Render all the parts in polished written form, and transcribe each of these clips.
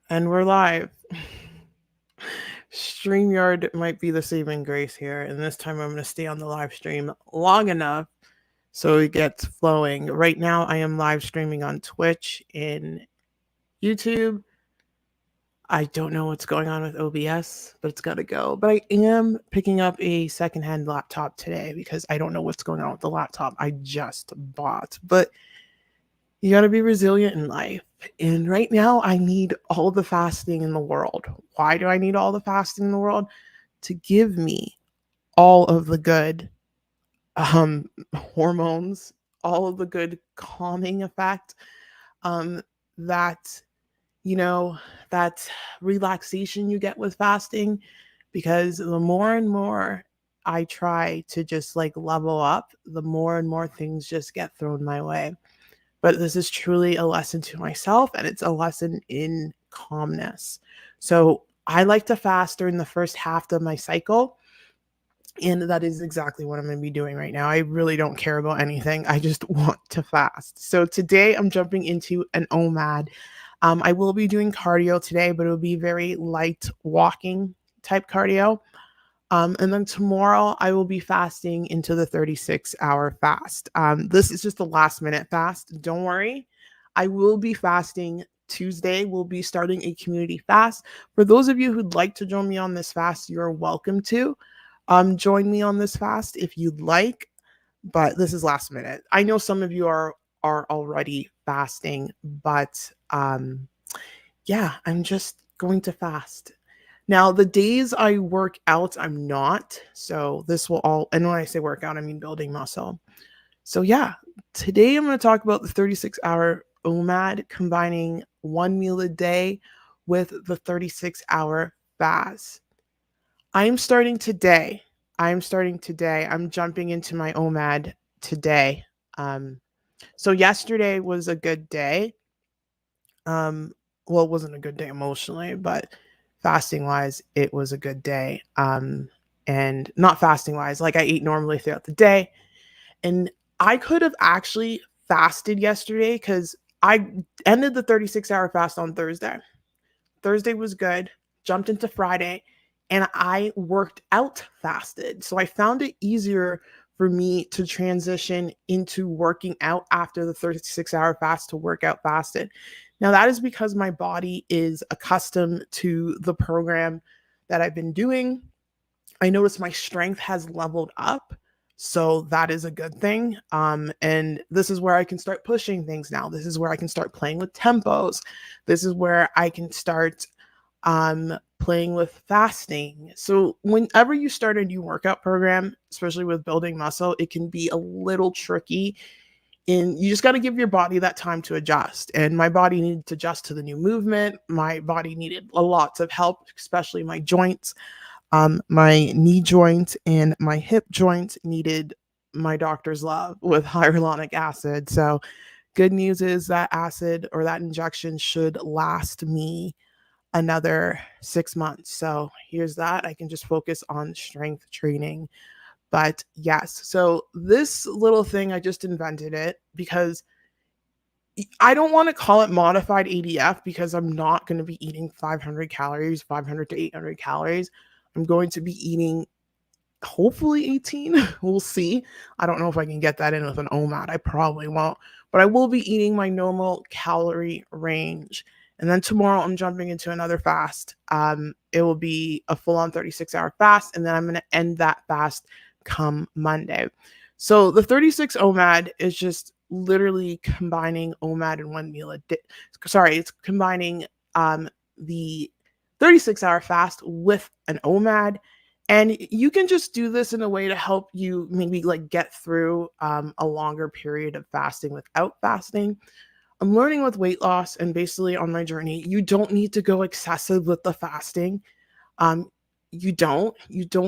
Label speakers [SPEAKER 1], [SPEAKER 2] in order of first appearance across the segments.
[SPEAKER 1] And we're live. StreamYard might be the saving grace here, and this time I'm going to stay on the live stream long enough so it gets flowing. Right now, I am live streaming on Twitch in YouTube. I don't know what's going on with OBS, but it's got to go. But I am picking up a secondhand laptop today because I don't know what's going on with the laptop I just bought. But you got to be resilient in life. And right now, I need all the fasting in the world. Why do I need all the fasting in the world? To give me all of the good hormones, all of the good calming effect, um, that, you know, that relaxation you get with fasting. Because the more and more I try to just like level up, the more and more things just get thrown my way. But this is truly a lesson to myself, and it's a lesson in calmness. So I like to fast during the first half of my cycle. And that is exactly what I'm going to be doing right now. I really don't care about anything. I just want to fast. So today I'm jumping into an OMAD. I will be doing cardio today, but it'll be very light walking type cardio. And then tomorrow I will be fasting into the 36-hour fast. This is just a last minute fast. Don't worry. I will be fasting Tuesday. We'll be starting a community fast. For those of you who'd like to join me on this fast, you're welcome to. Join me on this fast if you'd like, but this is last minute. I know some of you are already fasting, but yeah, I'm just going to fast. Now, the days I work out, I'm not. So this will all, and when I say workout, I mean building muscle. So yeah, today I'm going to talk about the 36-hour OMAD, combining one meal a day with the 36-hour fast. I'm starting today. I'm jumping into my OMAD today. Um, so yesterday was a good day. Well, it wasn't a good day emotionally, but fasting wise, it was a good day. And not fasting wise, like I ate normally throughout the day. And I could have actually fasted yesterday because I ended the 36-hour fast on Thursday. Thursday was good, jumped into Friday, and I worked out fasted. So I found it easier for me to transition into working out after the 36-hour fast to work out fasted. Now, that is because my body is accustomed to the program that I've been doing. I notice my strength has leveled up. So that is a good thing. And this is where I can start pushing things now. This is where I can start playing with tempos. This is where I can start playing with fasting. So whenever you start a new workout program, especially with building muscle, it can be a little tricky. And you just got to give your body that time to adjust. And my body needed to adjust to the new movement. My body needed a lot of help, especially my joints. My knee joint and my hip joint needed my doctor's love with hyaluronic acid. So, good news is that acid or that injection should last me another 6 months. So, here's that. I can just focus on strength training. But yes, so this little thing, I just invented it because I don't want to call it modified ADF because I'm not going to be eating 500 calories, 500 to 800 calories. I'm going to be eating hopefully 18. We'll see. I don't know if I can get that in with an OMAD. I probably won't, but I will be eating my normal calorie range. And then tomorrow I'm jumping into another fast. It will be a full on 36-hour fast, and then I'm going to end that fast come Monday. So the 36 OMAD is just literally combining OMAD in one meal a day. Sorry, it's combining the 36-hour fast with an OMAD. And you can just do this in a way to help you maybe like get through a longer period of fasting without fasting. I'm learning with weight loss and basically on my journey, you don't need to go excessive with the fasting. Um, you don't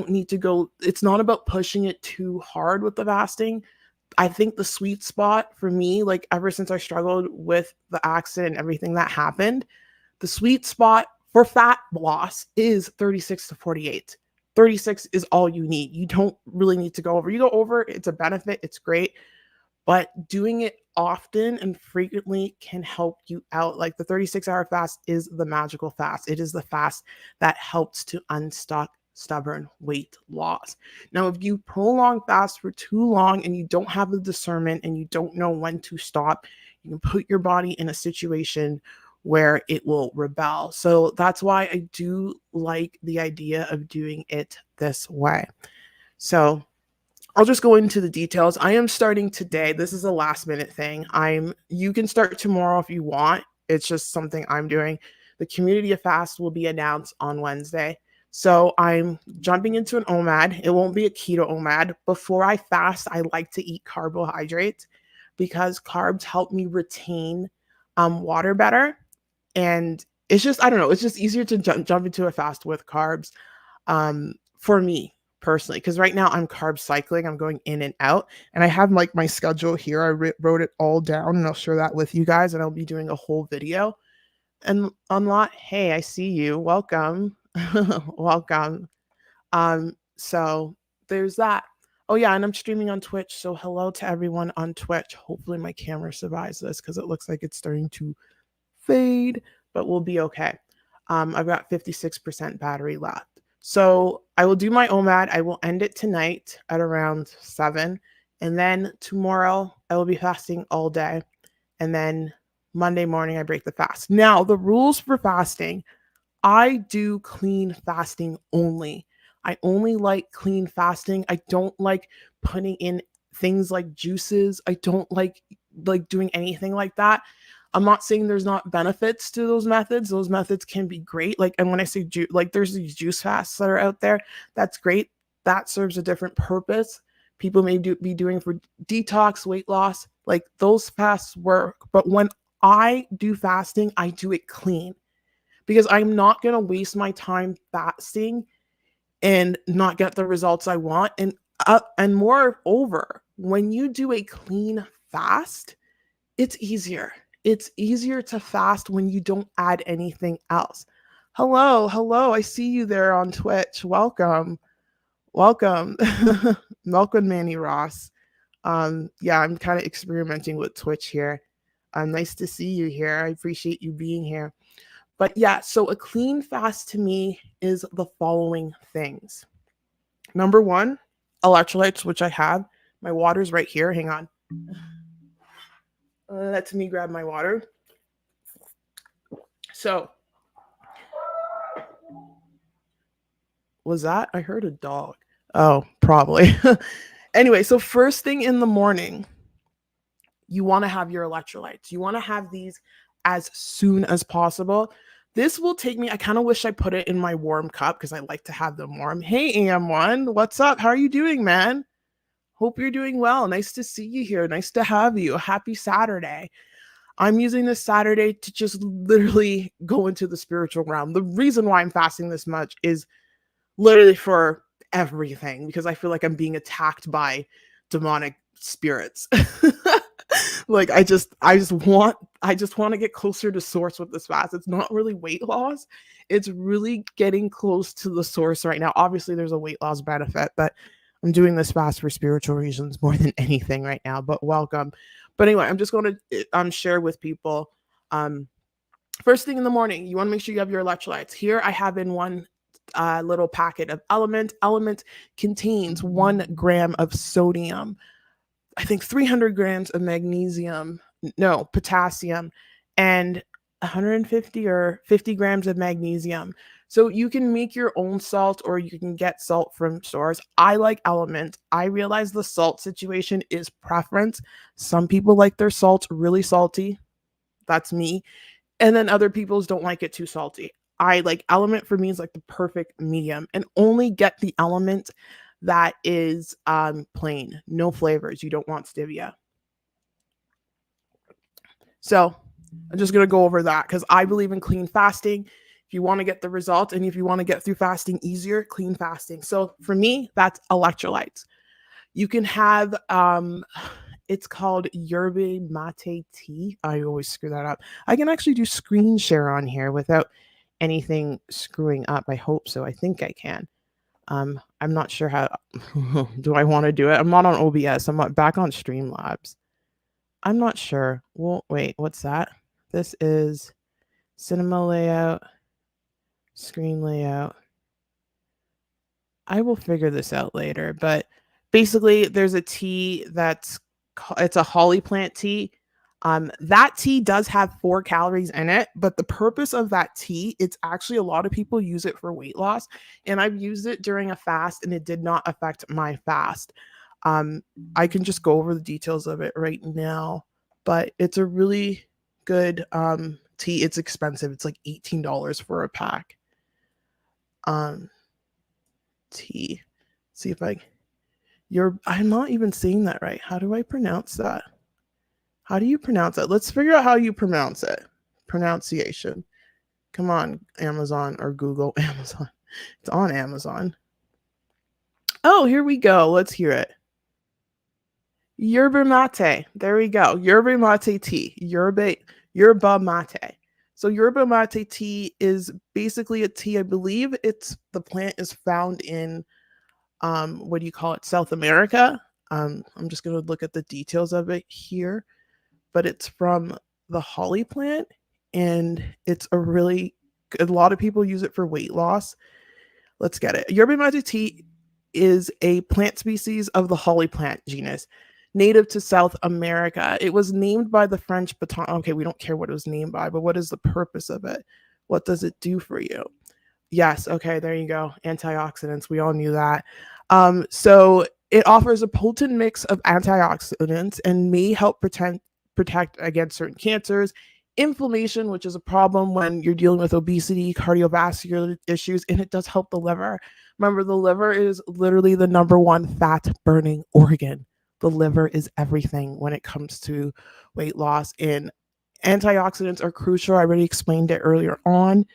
[SPEAKER 1] need to go, it's not about pushing it too hard with the fasting. I think the sweet spot for me, like ever since I struggled with the accident and everything that happened, the sweet spot for fat loss is 36 to 48. 36 is all you need. You don't really need to go over. You go over, it's a benefit, it's great, but doing it often and frequently can help you out. Like the 36-hour fast is the magical fast. It is the fast that helps to unstuck stubborn weight loss. Now, if you prolong fast for too long and you don't have the discernment and you don't know when to stop, you can put your body in a situation where it will rebel. So that's why I do like the idea of doing it this way. So I'll just go into the details. I am starting today. This is a last minute thing. You can start tomorrow if you want. It's just something I'm doing. The community of fast will be announced on Wednesday. So I'm jumping into an OMAD. It won't be a keto OMAD. Before I fast, I like to eat carbohydrates because carbs help me retain water better. And it's just, I don't know, it's just easier to jump into a fast with carbs for me personally, because right now I'm carb cycling. I'm going in and out, and I have like my schedule here. I wrote it all down, and I'll share that with you guys, and I'll be doing a whole video. And Unlot, hey, I see you. Welcome. Welcome. So there's that. Oh yeah, and I'm streaming on Twitch. So hello to everyone on Twitch. Hopefully my camera survives this because it looks like it's starting to fade, but we'll be okay. I've got 56% battery left. So I will do my OMAD. I will end it tonight at around 7. And then tomorrow I will be fasting all day. And then Monday morning I break the fast. Now, the rules for fasting, I do clean fasting only. I only like clean fasting. I don't like putting in things like juices. I don't like doing anything like that. I'm not saying there's not benefits to those methods. Those methods can be great. Like, and when I say like there's these juice fasts that are out there, that's great. That serves a different purpose. People may be doing for detox, weight loss. Like those fasts work. But when I do fasting, I do it clean because I'm not going to waste my time fasting and not get the results I want. And moreover, when you do a clean fast, it's easier. It's easier to fast when you don't add anything else. Hello, hello. I see you there on Twitch. Welcome. Welcome. Welcome, Manny Ross. Yeah, I'm kind of experimenting with Twitch here. Nice to see you here. I appreciate you being here. But yeah, so a clean fast to me is the following things. Number 1, electrolytes, which I have. My water's right here. Hang on. Let me grab my water. So, was that? I heard a dog. Oh, probably. Anyway, so first thing in the morning, you want to have your electrolytes. You want to have these as soon as possible. This will take me, I kind of wish I put it in my warm cup because I like to have them warm. Hey, AM1, what's up? How are you doing, man? Hope you're doing well. Nice to see you here. Nice to have you. Happy Saturday. I'm using this Saturday to just literally go into the spiritual realm. The reason why I'm fasting this much is literally for everything, because I feel like I'm being attacked by demonic spirits. Like I just want to get closer to source with this fast. It's not really weight loss. It's really getting close to the source right now. Obviously there's a weight loss benefit, but I'm doing this fast for spiritual reasons more than anything right now. But welcome. But anyway, I'm just going to share with people. First thing in the morning, you want to make sure you have your electrolytes. Here I have in one little packet of Element. Element contains 1 gram of sodium, I think 300 grams of potassium, and 150 or 50 grams of magnesium. So you can make your own salt or you can get salt from stores. I like Element. I realize the salt situation is preference. Some people like their salt really salty. That's me. And then other people don't like it too salty. I like Element. For me is like the perfect medium, and only get the Element that is plain, no flavors. You don't want stevia. So I'm just going to go over that because I believe in clean fasting. If you want to get the result and if you want to get through fasting easier, clean fasting. So for me, that's electrolytes. You can have it's called yerba mate tea. I always screw that up. I can actually do screen share on here without anything screwing up. I hope so. I think I can. I'm not sure how. Do I want to do it? I'm not on OBS. I'm not back on Streamlabs. I'm not sure. Well, wait, what's that? This is cinema layout, screen layout. I will figure this out later, but basically there's a tea it's a holly plant tea. That tea does have 4 calories in it, but the purpose of that tea, it's actually a lot of people use it for weight loss, and I've used it during a fast, and it did not affect my fast. Um, I can just go over the details of it right now, but it's a really good tea. It's expensive. It's like $18 for a pack. Um, tea. See if I I'm not even saying that right. How do I pronounce that? How do you pronounce it? Let's figure out how you pronounce it. Pronunciation. Come on, Amazon or Google. Amazon. It's on Amazon. Oh, here we go. Let's hear it. Yerba mate. There we go. Yerba mate tea. Yerba mate. So yerba mate tea is basically a tea. I believe it's the plant is found in what do you call it? South America. I'm just gonna look at the details of it here, but it's from the holly plant, and it's a lot of people use it for weight loss. Let's get it. Yerba mate tea is a plant species of the holly plant genus, native to South America. It was named by the French baton. Okay, we don't care what it was named by, but what is the purpose of it? What does it do for you? Yes, okay, there you go. Antioxidants, we all knew that. So it offers a potent mix of antioxidants and may help protect against certain cancers, inflammation, which is a problem when you're dealing with obesity, cardiovascular issues, and it does help the liver. Remember, the liver is literally the number one fat burning organ. The liver is everything when it comes to weight loss, and antioxidants are crucial. I already explained it earlier on.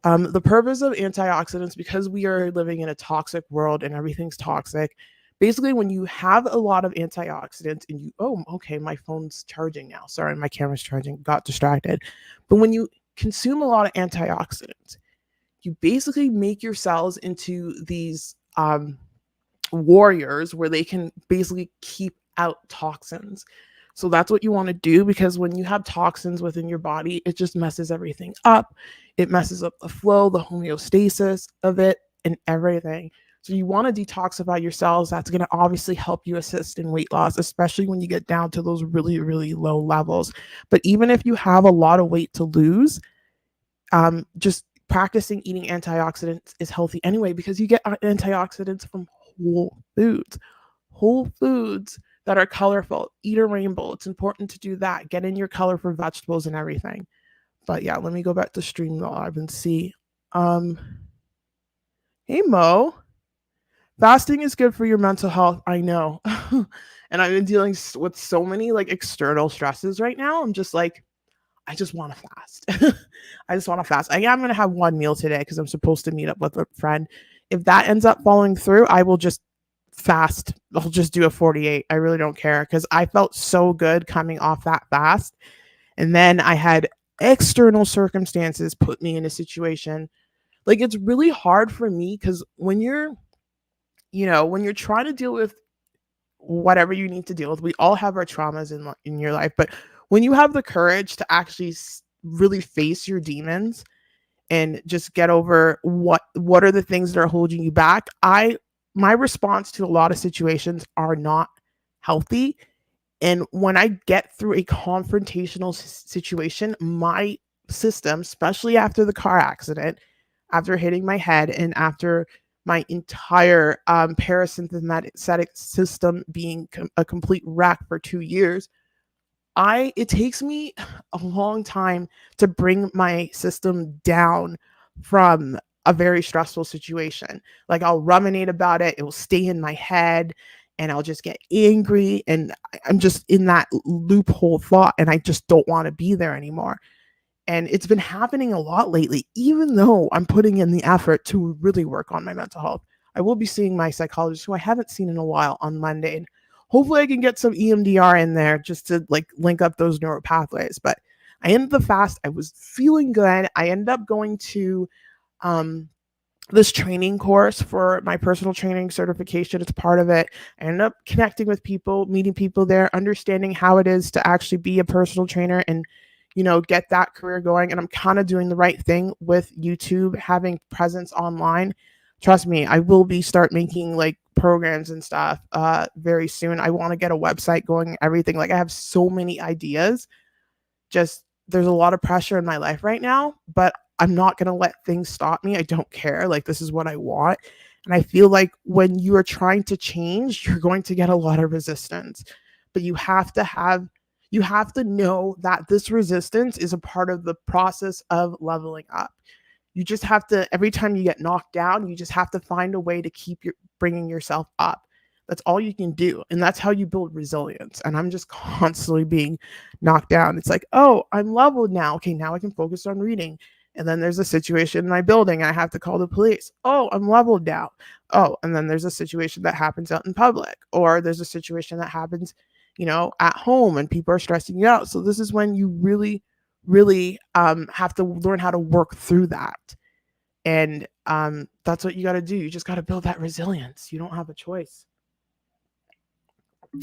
[SPEAKER 1] The purpose of antioxidants, because we are living in a toxic world and everything's toxic, basically, when you have a lot of antioxidants and oh, okay, my phone's charging now. Sorry, my camera's charging, got distracted. But when you consume a lot of antioxidants, you basically make your cells into these warriors where they can basically keep out toxins. So that's what you want to do, because when you have toxins within your body, it just messes everything up. It messes up the flow, the homeostasis of it, and everything. So you want to detoxify your cells. That's going to obviously help you assist in weight loss, especially when you get down to those really, really low levels. But even if you have a lot of weight to lose, just practicing eating antioxidants is healthy anyway, because you get antioxidants from whole foods that are colorful. Eat a rainbow. It's important to do that. Get in your color for vegetables and everything. But yeah, let me go back to Streamlabs and see. Um, hey Mo, fasting is good for your mental health. I know, and I've been dealing with so many like external stresses right now. I'm just like, I just want to fast. I just want to fast. I am going to have one meal today because I'm supposed to meet up with a friend. If that ends up falling through, I will just fast. I'll just do a 48. I really don't care, because I felt so good coming off that fast. And then I had external circumstances put me in a situation. Like, it's really hard for me because when you're trying to deal with whatever you need to deal with, we all have our traumas in your life. But when you have the courage to actually really face your demons and just get over what are the things that are holding you back, my response to a lot of situations are not healthy. And when I get through a confrontational situation, my system, especially after the car accident, after hitting my head and after my entire parasympathetic system being a complete wreck for 2 years, it takes me a long time to bring my system down from a very stressful situation. Like, I'll ruminate about it, it will stay in my head, and I'll just get angry, and I'm just in that loophole thought, and I just don't want to be there anymore. And it's been happening a lot lately, even though I'm putting in the effort to really work on my mental health. I will be seeing my psychologist, who I haven't seen in a while, on Monday. And hopefully I can get some EMDR in there just to like link up those neural pathways. But I ended the fast. I was feeling good. I ended up going to this training course for my personal training certification. It's part of it. I ended up connecting with people, meeting people there, understanding how it is to actually be a personal trainer and, get that career going. And I'm kind of doing the right thing with YouTube, having presence online. Trust me, I will be start making like programs and stuff very soon. I want to get a website going, everything. Like I have so many ideas. Just there's a lot of pressure in my life right now, but I'm not going to let things stop me. I don't care. Like this is what I want. And I feel like when you are trying to change, you're going to get a lot of resistance. But you have to know that this resistance is a part of the process of leveling up. You just have to, every time you get knocked down, you just have to find a way to keep your bringing yourself up. That's all you can do. And that's how you build resilience. And I'm just constantly being knocked down. It's like, oh, I'm leveled now. Okay, now I can focus on reading. And then there's a situation in my building. I have to call the police. Oh, I'm leveled now. Oh, and then there's a situation that happens out in public, or there's a situation that happens, at home and people are stressing you out. So this is when you really, really have to learn how to work through that. And that's what you got to do. You just got to build that resilience. You don't have a choice.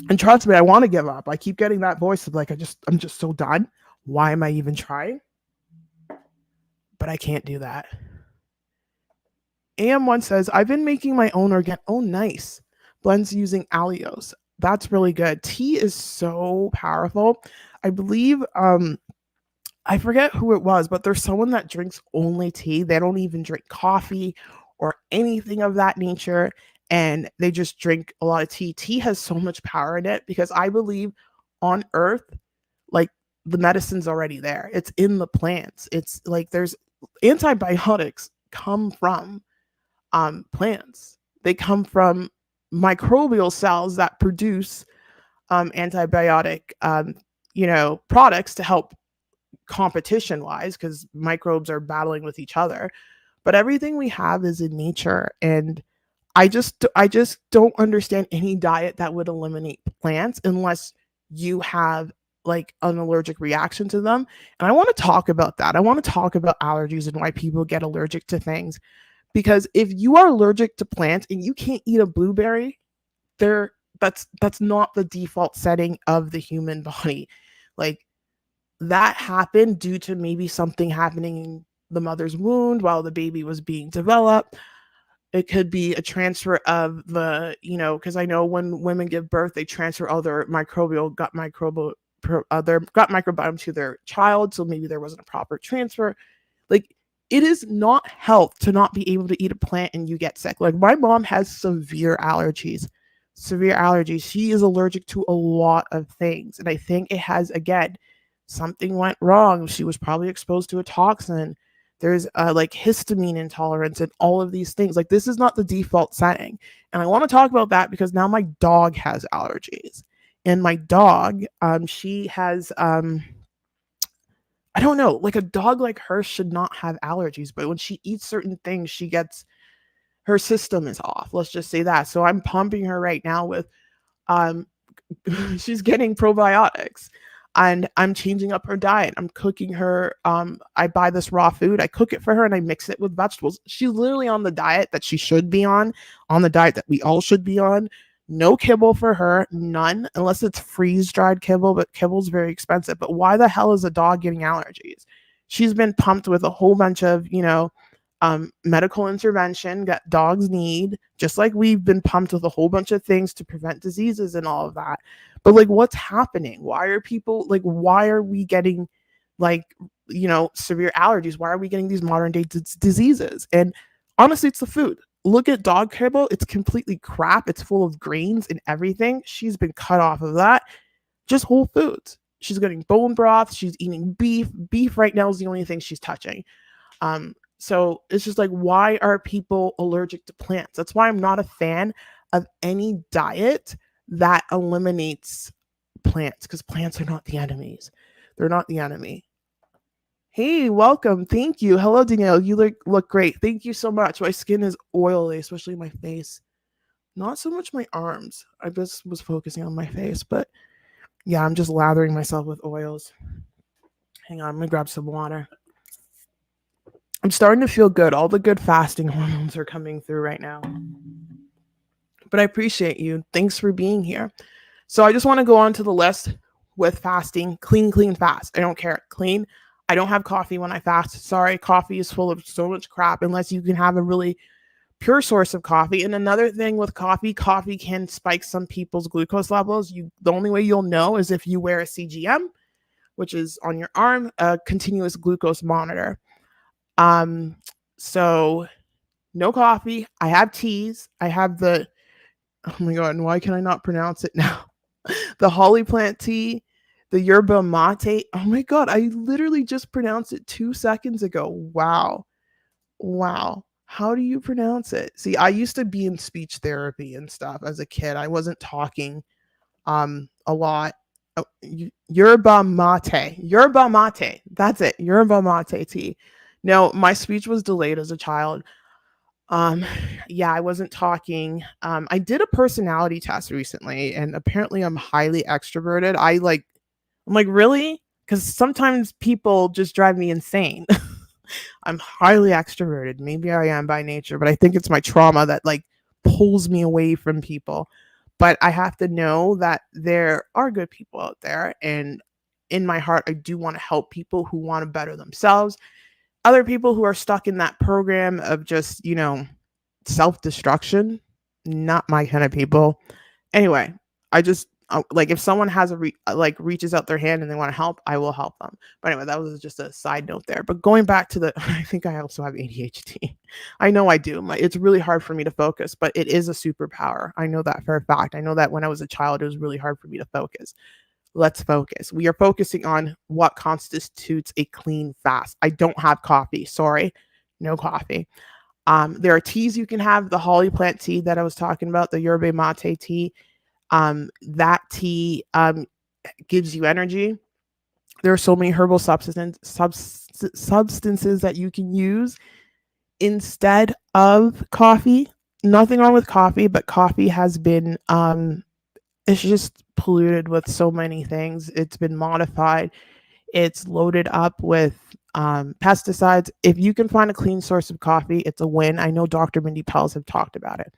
[SPEAKER 1] And trust me, I want to give up. I keep getting that voice of like, I'm just so done. Why am I even trying? But I can't do that. AM1 says, I've been making my own organic. Oh, nice. Blends using alleos. That's really good. Tea is so powerful. I believe, I forget who it was, but there's someone that drinks only tea. They don't even drink coffee or anything of that nature. And they just drink a lot of tea. Tea has so much power in it because I believe on earth, like the medicine's already there. It's in the plants. It's like there's antibiotics come from plants. They come from microbial cells that produce antibiotic, products to help competition wise because microbes are battling with each other. But everything we have is in nature, and I just don't understand any diet that would eliminate plants unless you have like an allergic reaction to them. And I want to talk about that. I want to talk about allergies and why people get allergic to things. Because if you are allergic to plants and you can't eat a blueberry, there that's not the default setting of the human body. Like that happened due to maybe something happening in the mother's wound while the baby was being developed. It could be a transfer of the, because I know when women give birth, they transfer all their their gut microbiome to their child. So maybe there wasn't a proper transfer. Like it is not health to not be able to eat a plant and you get sick. Like my mom has severe allergies. Severe allergies. She is allergic to a lot of things. And I think it has, again, something went wrong. She was probably exposed to a toxin. There's like histamine intolerance and all of these things. Like this is not the default setting. And I want to talk about that because now my dog has allergies. And my dog, she has I don't know, like a dog like her should not have allergies, but when she eats certain things, her system is off. Let's just say that. So I'm pumping her right now with um she's getting probiotics and I'm changing up her diet. I'm cooking her I buy this raw food, I cook it for her and I mix it with vegetables. She's literally on the diet that she should be on the diet that we all should be on. No kibble for her, none, unless it's freeze dried kibble, but kibble's very expensive. But why the hell is a dog getting allergies? She's been pumped with a whole bunch of, medical intervention that dogs need, just like we've been pumped with a whole bunch of things to prevent diseases and all of that. But like, what's happening? Why are we getting like, severe allergies? Why are we getting these modern day diseases? And honestly, it's the food. Look at dog kibble. It's completely crap. It's full of grains and everything. She's been cut off of that. Just whole foods. She's getting bone broth. She's eating beef. Beef right now is the only thing she's touching. So it's just like, why are people allergic to plants? That's why I'm not a fan of any diet that eliminates plants, because plants are not the enemies. They're not the enemy. Hey, welcome. Thank you. Hello, Danielle. You look great. Thank you so much. My skin is oily, especially my face. Not so much my arms. I just was focusing on my face, but yeah, I'm just lathering myself with oils. Hang on, I'm gonna grab some water. I'm starting to feel good. All the good fasting hormones are coming through right now. But I appreciate you. Thanks for being here. So I just want to go on to the list with fasting. Clean, clean, fast. I don't care. Clean. I don't have coffee when I fast. Sorry, coffee is full of so much crap unless you can have a really pure source of coffee. And another thing with coffee, coffee can spike some people's glucose levels. The only way you'll know is if you wear a CGM, which is on your arm, a continuous glucose monitor. Um, so no coffee. I have teas. I have the, oh my god, and why can I not pronounce it now? The holly plant tea, the yerba mate. Oh my god, I literally just pronounced it 2 seconds ago. Wow. Wow. How do you pronounce it? See, I used to be in speech therapy and stuff as a kid. I wasn't talking a lot. Oh, yerba mate. Yerba mate. That's it. Yerba mate tea. No, my speech was delayed as a child. Um, yeah, I wasn't talking. I did a personality test recently, and apparently I'm highly extroverted. I'm like, really? Because sometimes people just drive me insane. I'm highly extroverted. Maybe I am by nature, but I think it's my trauma that like pulls me away from people. But I have to know that there are good people out there. And in my heart, I do want to help people who want to better themselves. Other people who are stuck in that program of just, self destruction, not my kind of people. Anyway, I just like if someone has like reaches out their hand and they want to help, I will help them. But anyway, that was just a side note there. But going back to the, I think I also have ADHD. I know I do. It's really hard for me to focus, but it is a superpower. I know that for a fact. I know that when I was a child, it was really hard for me to focus. Let's focus. We are focusing on what constitutes a clean fast. I don't have coffee. Sorry, no coffee. There are teas you can have. The holly plant tea that I was talking about, the yerba mate tea. That tea gives you energy. There are so many herbal substances that you can use instead of coffee. Nothing wrong with coffee, but coffee has been it's just polluted with so many things. It's been modified. It's loaded up with pesticides. If you can find a clean source of coffee, it's a win. I know Dr. Mindy Pels have talked about it.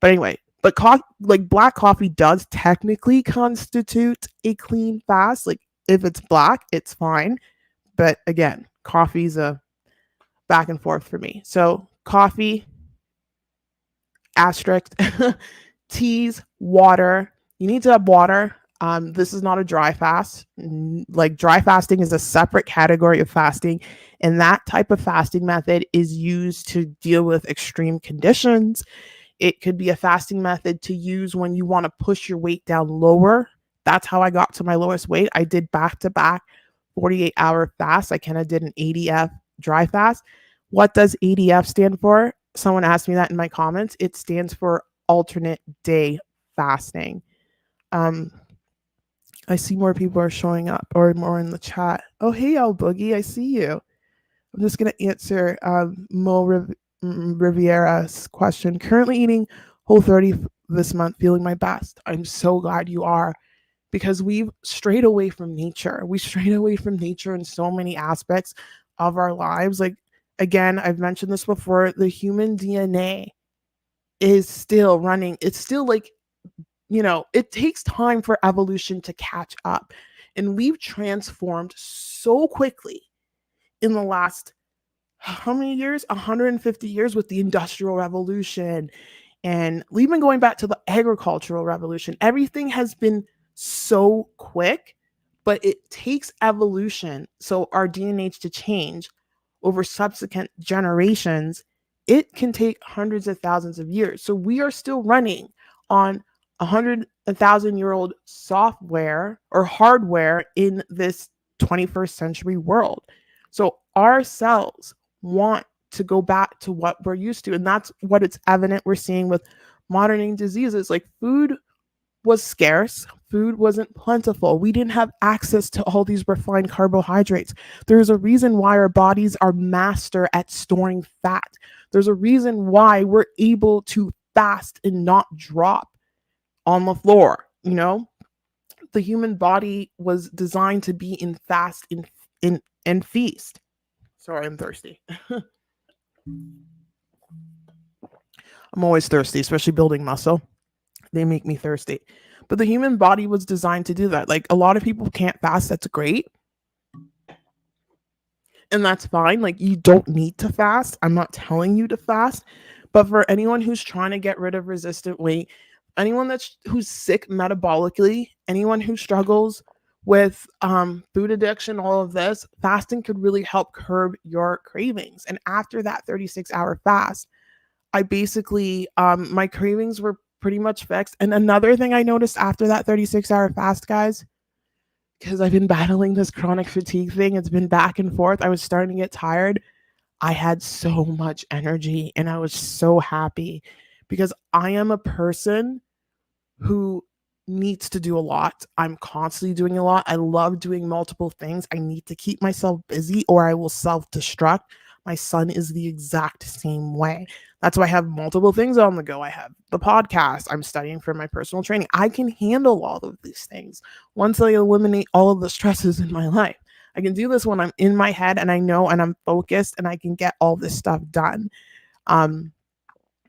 [SPEAKER 1] But anyway, but like black coffee does technically constitute a clean fast. Like if it's black, it's fine. But again, coffee's a back and forth for me. So coffee, asterisk, teas, water. You need to have water. This is not a dry fast. Like dry fasting is a separate category of fasting, and that type of fasting method is used to deal with extreme conditions. It could be a fasting method to use when you want to push your weight down lower. That's how I got to my lowest weight. I did back to back 48-hour fast. I kind of did an ADF dry fast. What does ADF stand for? Someone asked me that in my comments. It stands for alternate day fasting. Um, I see more people are showing up or more in the chat. Oh, hey, Al Boogie, I see you. I'm just going to answer Riviera's question. Currently eating Whole30 this month, feeling my best. I'm so glad you are, because we've strayed away from nature. We strayed away from nature in so many aspects of our lives. Like, again, I've mentioned this before, the human DNA is still running. It's still like, it takes time for evolution to catch up. And we've transformed so quickly in the last, how many years? 150 years with the Industrial Revolution. And we've been going back to the Agricultural Revolution. Everything has been so quick, but it takes evolution. So our DNA to change over subsequent generations, it can take hundreds of thousands of years. So we are still running on 100,000-year-old software or hardware in this 21st century world. So our cells want to go back to what we're used to. And that's what it's evident we're seeing with modern diseases. Like food was scarce, food wasn't plentiful. We didn't have access to all these refined carbohydrates. There's a reason why our bodies are master at storing fat. There's a reason why we're able to fast and not drop on the floor. The human body was designed to be in fast and feast. Sorry, I'm thirsty. I'm always thirsty, especially building muscle. They make me thirsty. But the human body was designed to do that. Like a lot of people can't fast. That's great. And that's fine. Like you don't need to fast. I'm not telling you to fast. But for anyone who's trying to get rid of resistant weight, anyone who's sick metabolically, anyone who struggles with food addiction, all of this, fasting could really help curb your cravings. And after that 36-hour fast, I basically my cravings were pretty much fixed. And another thing I noticed after that 36-hour fast, guys, because I've been battling this chronic fatigue thing, it's been back and forth. I was starting to get tired. I had so much energy and I was so happy because I am a person who needs to do a lot. I'm constantly doing a lot. I love doing multiple things. I need to keep myself busy or I will self destruct. My son is the exact same way. That's why I have multiple things on the go. I have the podcast. I'm studying for my personal training. I can handle all of these things once I eliminate all of the stresses in my life. I can do this when I'm in my head and I know and I'm focused and I can get all this stuff done. Um,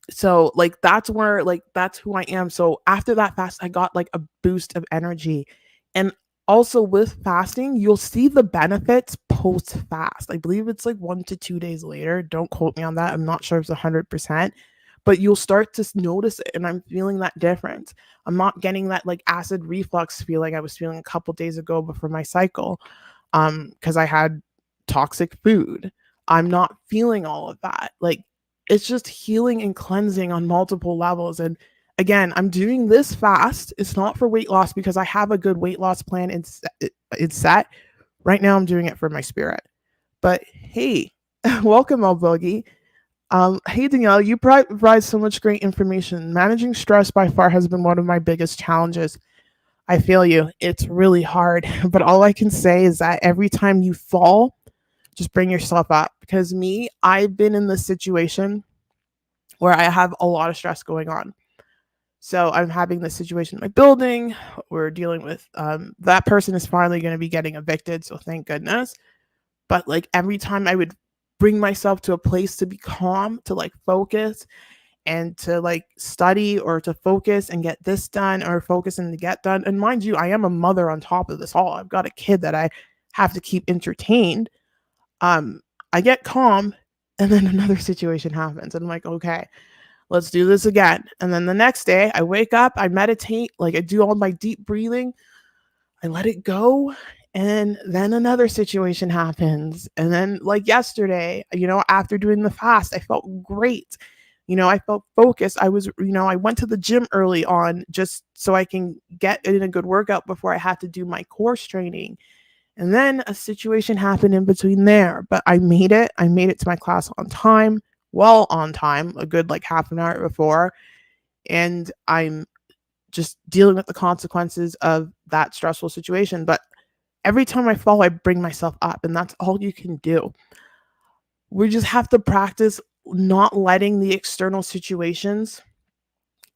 [SPEAKER 1] so like that's where like that's who I am. So after that fast, I got like a boost of energy. And also with fasting, you'll see the benefits post fast. I believe it's like 1 to 2 days later. Don't quote me on that. I'm not sure if it's 100%, but you'll start to notice it. And I'm feeling that difference. I'm not getting that like acid reflux feeling I was feeling a couple days ago before my cycle. Because I had toxic food. I'm not feeling all of that. Like it's just healing and cleansing on multiple levels. And again, I'm doing this fast. It's not for weight loss because I have a good weight loss plan. It's set. Right now, I'm doing it for my spirit. But hey, welcome, El Boogie. Hey, Danielle, you provide so much great information. Managing stress by far has been one of my biggest challenges. I feel you. It's really hard. But all I can say is that every time you fall, just bring yourself up. Because me, I've been in this situation where I have a lot of stress going on. So I'm having this situation in my building. We're dealing with that person is finally going to be getting evicted. So thank goodness. But like every time I would bring myself to a place to be calm, to like focus and to like study or to focus and get this done or focus and to get done. And mind you, I am a mother on top of this all. I've got a kid that I have to keep entertained. Um, I get calm and then another situation happens. And I'm like, okay, let's do this again. And then the next day I wake up, I meditate, like I do all my deep breathing, I let it go. And then another situation happens. And then, like yesterday, after doing the fast, I felt great. I felt focused. I went to the gym early on just so I can get in a good workout before I had to do my course training. And then a situation happened in between there, but I made it. I made it to my class on time, well on time, a good like half an hour before. And I'm just dealing with the consequences of that stressful situation. But every time I fall, I bring myself up, and that's all you can do. We just have to practice not letting the external situations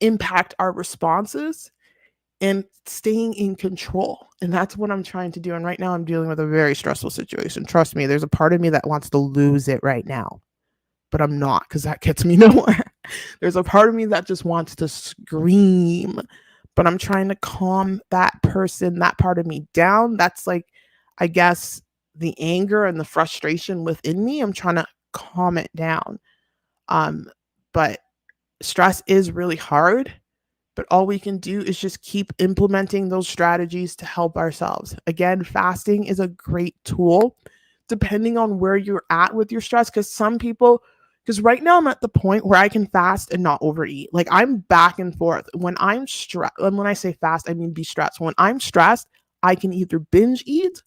[SPEAKER 1] impact our responses and staying in control. And that's what I'm trying to do. And right now, I'm dealing with a very stressful situation. Trust me, there's a part of me that wants to lose it right now, but I'm not because that gets me nowhere. There's a part of me that just wants to scream, but I'm trying to calm that person, that part of me down. That's like, I guess, the anger and the frustration within me. I'm trying to calm it down. Um, but stress is really hard, but all we can do is just keep implementing those strategies to help ourselves. Again, fasting is a great tool depending on where you're at with your stress. Because right now I'm at the point where I can fast and not overeat. Like I'm back and forth. When I'm stressed, and when I say fast, I mean be stressed. When I'm stressed, I can either binge eat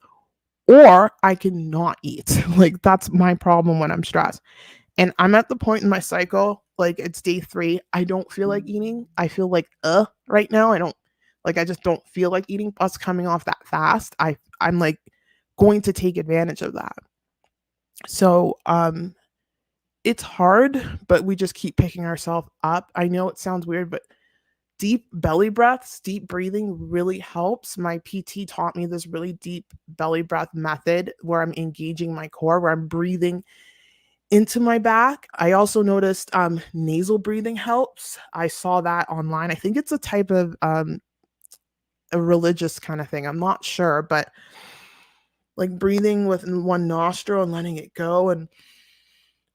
[SPEAKER 1] or I can not eat. Like that's my problem when I'm stressed. And I'm at the point in my cycle, like it's day 3. I don't feel like eating. I feel like right now. I just don't feel like eating. Plus coming off that fast, I'm like going to take advantage of that. So it's hard, but we just keep picking ourselves up. I know it sounds weird, but deep belly breaths, deep breathing really helps. My PT taught me this really deep belly breath method where I'm engaging my core, where I'm breathing into my back. I also noticed nasal breathing helps. I saw that online. I think it's a type of a religious kind of thing. I'm not sure, but like breathing with one nostril and letting it go and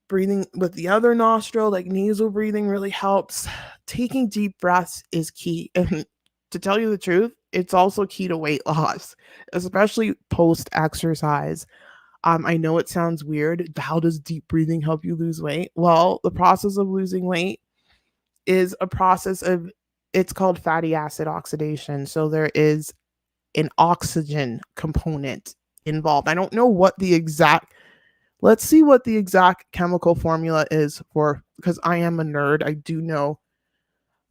[SPEAKER 1] breathing with the other nostril, like nasal breathing really helps. Taking deep breaths is key. And to tell you the truth, it's also key to weight loss, especially post exercise. I know it sounds weird. How does deep breathing help you lose weight? Well, the process of losing weight is a process of, it's called fatty acid oxidation. So there is an oxygen component involved. I don't know what the exact, let's see what the exact chemical formula is for, because I am a nerd. I do know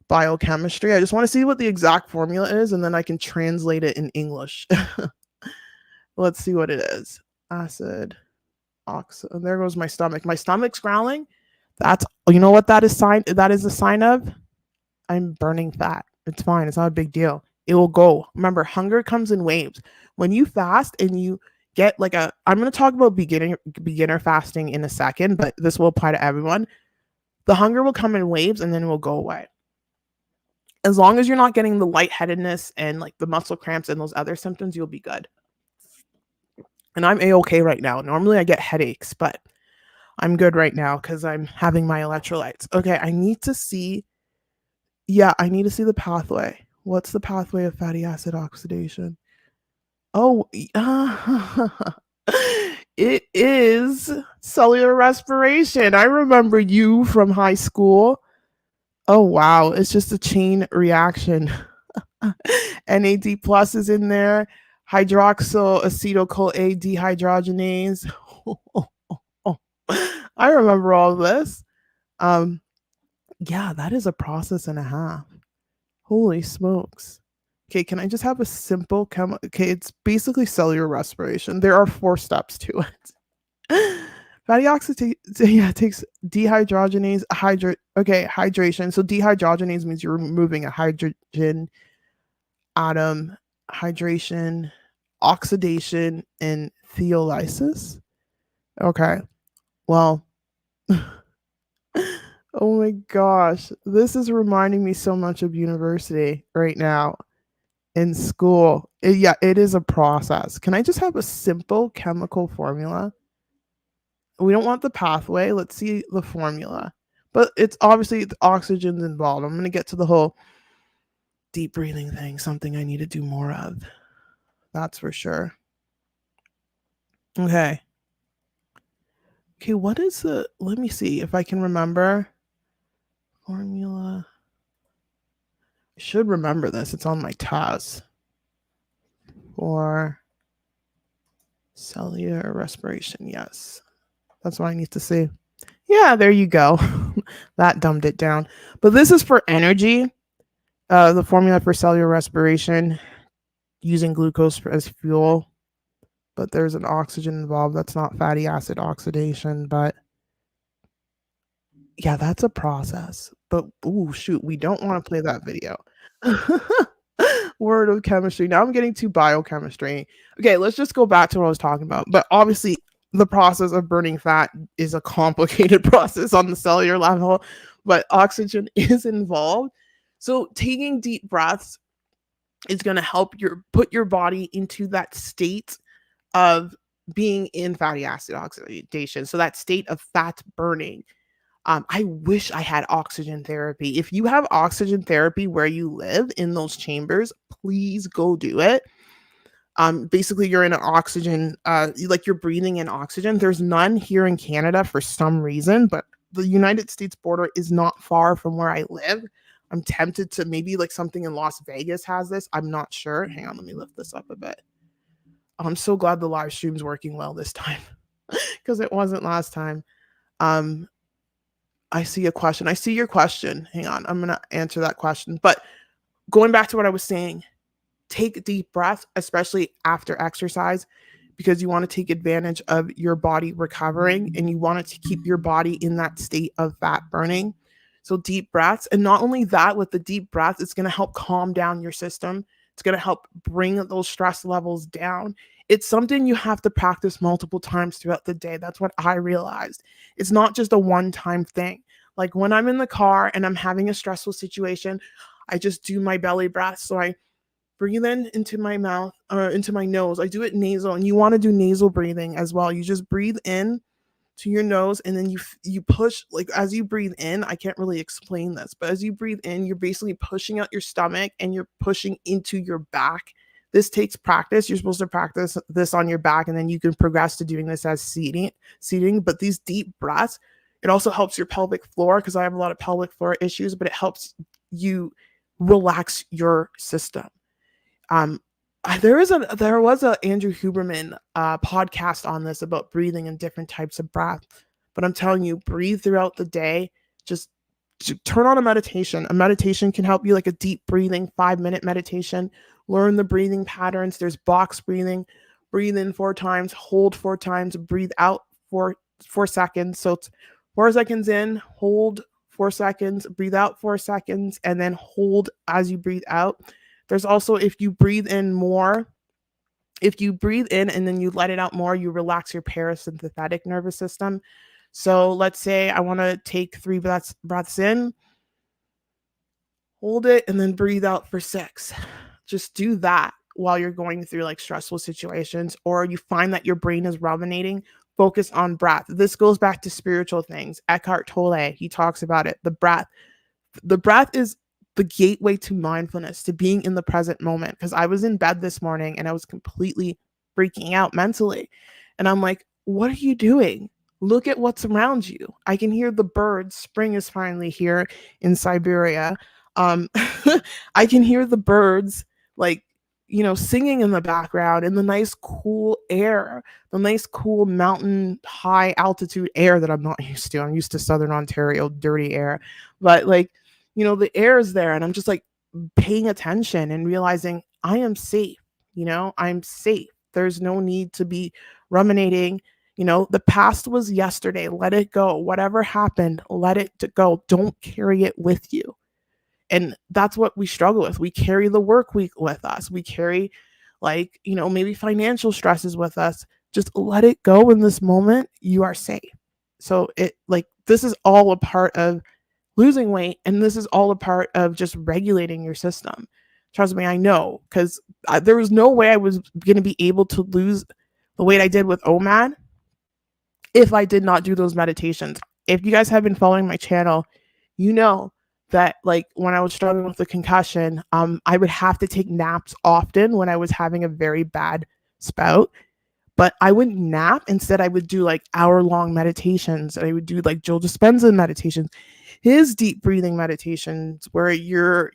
[SPEAKER 1] biochemistry. I just want to see what the exact formula is and then I can translate it in English. Let's see what it is. Acid there goes my stomach. My stomach's growling. That's, you know what that is a sign of? I'm burning fat. It's fine. It's not a big deal. It will go. Remember, hunger comes in waves. When you fast and you get like a, I'm going to talk about beginner fasting in a second, but this will apply to everyone. The hunger will come in waves and then it will go away. As long as you're not getting the lightheadedness and like the muscle cramps and those other symptoms, you'll be good. And I'm A-okay right now. Normally I get headaches, but I'm good right now because I'm having my electrolytes. Okay, I need to see, I need to see the pathway. What's the pathway of fatty acid oxidation? Oh, it is cellular respiration. I remember you from high school. Oh, wow. It's just a chain reaction. NAD plus is in there. Hydroxyl acetyl CoA dehydrogenase. I remember all this. Yeah, that is a process and a half. Holy smokes. Okay, can I just have a simple okay, it's basically cellular respiration. There are 4 steps to it. Fatty oxidation, yeah, it takes dehydrogenase, hydration. So dehydrogenase means you're removing a hydrogen atom, hydration, oxidation, and thiolysis. Okay, well, oh my gosh, this is reminding me so much of university right now in school. It is a process. Can I just have a simple chemical formula? We don't want the pathway. Let's see the formula. But it's obviously the oxygen's involved. I'm going to get to the whole deep breathing thing, something I need to do more of. That's for sure. Okay. Okay, what is the, let me see if I can remember. Formula. I should remember this. It's on my test. For cellular respiration. Yes. That's what I need to see. Yeah, there you go. That dumbed it down. But this is for energy. The formula for cellular respiration using glucose as fuel. But there's an oxygen involved. That's not fatty acid oxidation, but yeah, that's a process. But ooh, shoot, we don't want to play that video. Word of chemistry. Now I'm getting to biochemistry. Okay, let's just go back to what I was talking about. But obviously, the process of burning fat is a complicated process on the cellular level, but oxygen is involved. So taking deep breaths is going to help put your body into that state of being in fatty acid oxidation. So that state of fat burning. I wish I had oxygen therapy. If you have oxygen therapy where you live in those chambers, please go do it. Basically, you're in an oxygen, like you're breathing in oxygen. There's none here in Canada for some reason, but the United States border is not far from where I live. I'm tempted to maybe like something in Las Vegas has this. I'm not sure. Hang on, let me lift this up a bit. I'm so glad the live stream's working well this time because it wasn't last time. I see a question. I see your question. Hang on. I'm going to answer that question. But going back to what I was saying, take deep breaths, especially after exercise, because you want to take advantage of your body recovering and you want it to keep your body in that state of fat burning. So deep breaths. And not only that, with the deep breath, it's going to help calm down your system. It's going to help bring those stress levels down. It's something you have to practice multiple times throughout the day. That's what I realized. It's not just a one-time thing. Like when I'm in the car and I'm having a stressful situation, I just do my belly breath. So I breathe in into my mouth or into my nose. I do it nasal, and you want to do nasal breathing as well. You just breathe in to your nose, and then you push, like as you breathe in, I can't really explain this, but as you breathe in, you're basically pushing out your stomach and you're pushing into your back. This takes practice. You're supposed to practice this on your back, and then you can progress to doing this as seating. But these deep breaths, it also helps your pelvic floor, because I have a lot of pelvic floor issues, but it helps you relax your system. um there was a Andrew Huberman podcast on this about breathing and different types of breath. But I'm telling you, breathe throughout the day. Just turn on a meditation. A meditation can help you, like a deep breathing 5-minute meditation. Learn the breathing patterns. There's box breathing. Breathe in 4 times, hold 4 times, breathe out 4 seconds. So it's 4 seconds in, hold 4 seconds, breathe out 4 seconds, and then hold as you breathe out. There's also, if you breathe in and then you let it out more, you relax your parasympathetic nervous system. So let's say I want to take 3 breaths in, hold it, and then breathe out for 6. Just do that while you're going through like stressful situations, or you find that your brain is ruminating. Focus on breath. This goes back to spiritual things. Eckhart Tolle, he talks about it. The breath is the gateway to mindfulness, to being in the present moment. Because I was in bed this morning and I was completely freaking out mentally. And I'm like, what are you doing? Look at what's around you. I can hear the birds. Spring is finally here in Siberia. Um, I can hear the birds, like, singing in the background, and the nice cool air, the nice cool mountain high altitude air that I'm not used to. I'm used to Southern Ontario dirty air. But like, the air is there, and I'm just like paying attention and realizing I am safe. I'm safe. There's no need to be ruminating. The past was yesterday. Let it go. Whatever happened, let it go. Don't carry it with you. And that's what we struggle with. We carry the work week with us. We carry, like, maybe financial stresses with us. Just let it go in this moment. You are safe. So this is all a part of losing weight, and this is all a part of just regulating your system. Trust me, I know, because there was no way I was going to be able to lose the weight I did with OMAD if I did not do those meditations. If you guys have been following my channel, you know that, like, when I was struggling with the concussion, I would have to take naps often when I was having a very bad spout. But I wouldn't nap. Instead, I would do like hour-long meditations. I would do like Joe Dispenza meditations, his deep breathing meditations, where you're,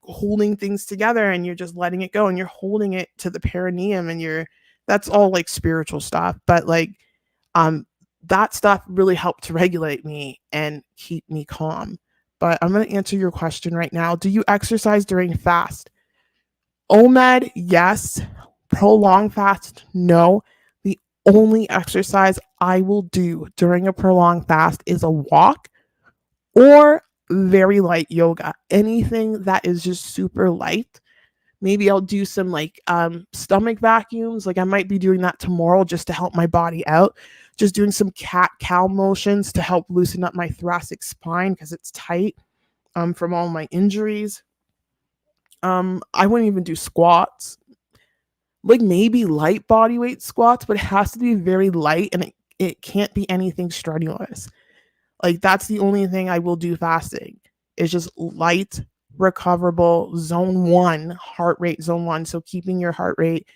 [SPEAKER 1] holding things together and you're just letting it go, and you're holding it to the perineum, and that's all like spiritual stuff. But like, um, that stuff really helped to regulate me and keep me calm. But I'm going to answer your question right now. Do you exercise during fast? OMAD, yes. Prolonged fast, no. The only exercise I will do during a prolonged fast is a walk or very light yoga. Anything that is just super light. Maybe I'll do some like stomach vacuums. Like I might be doing that tomorrow just to help my body out. Just doing some cat cow motions to help loosen up my thoracic spine because it's tight from all my injuries. I wouldn't even do squats. Like maybe light body weight squats, but it has to be very light, and it can't be anything strenuous. Like that's the only thing I will do fasting. It's just light, recoverable, zone 1, heart rate zone 1. So keeping your heart rate,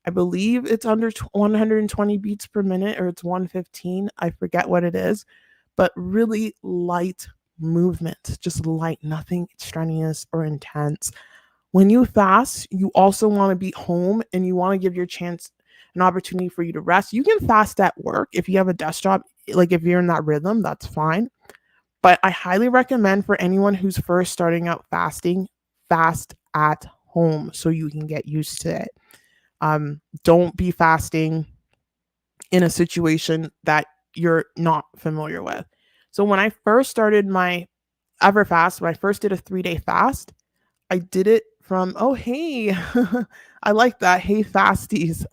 [SPEAKER 1] I believe it's under 120 beats per minute, or it's 115. I forget what it is, but really light movement, just light, nothing strenuous or intense. When you fast, you also want to be home, and you want to give your chance an opportunity for you to rest. You can fast at work if you have a desk job. Like if you're in that rhythm, that's fine. But I highly recommend for anyone who's first starting out fasting, fast at home so you can get used to it. Don't be fasting in a situation that you're not familiar with. So when I first started my Everfast, when I first did a 3-day fast, I did it from, oh, hey, I like that. Hey, fasties.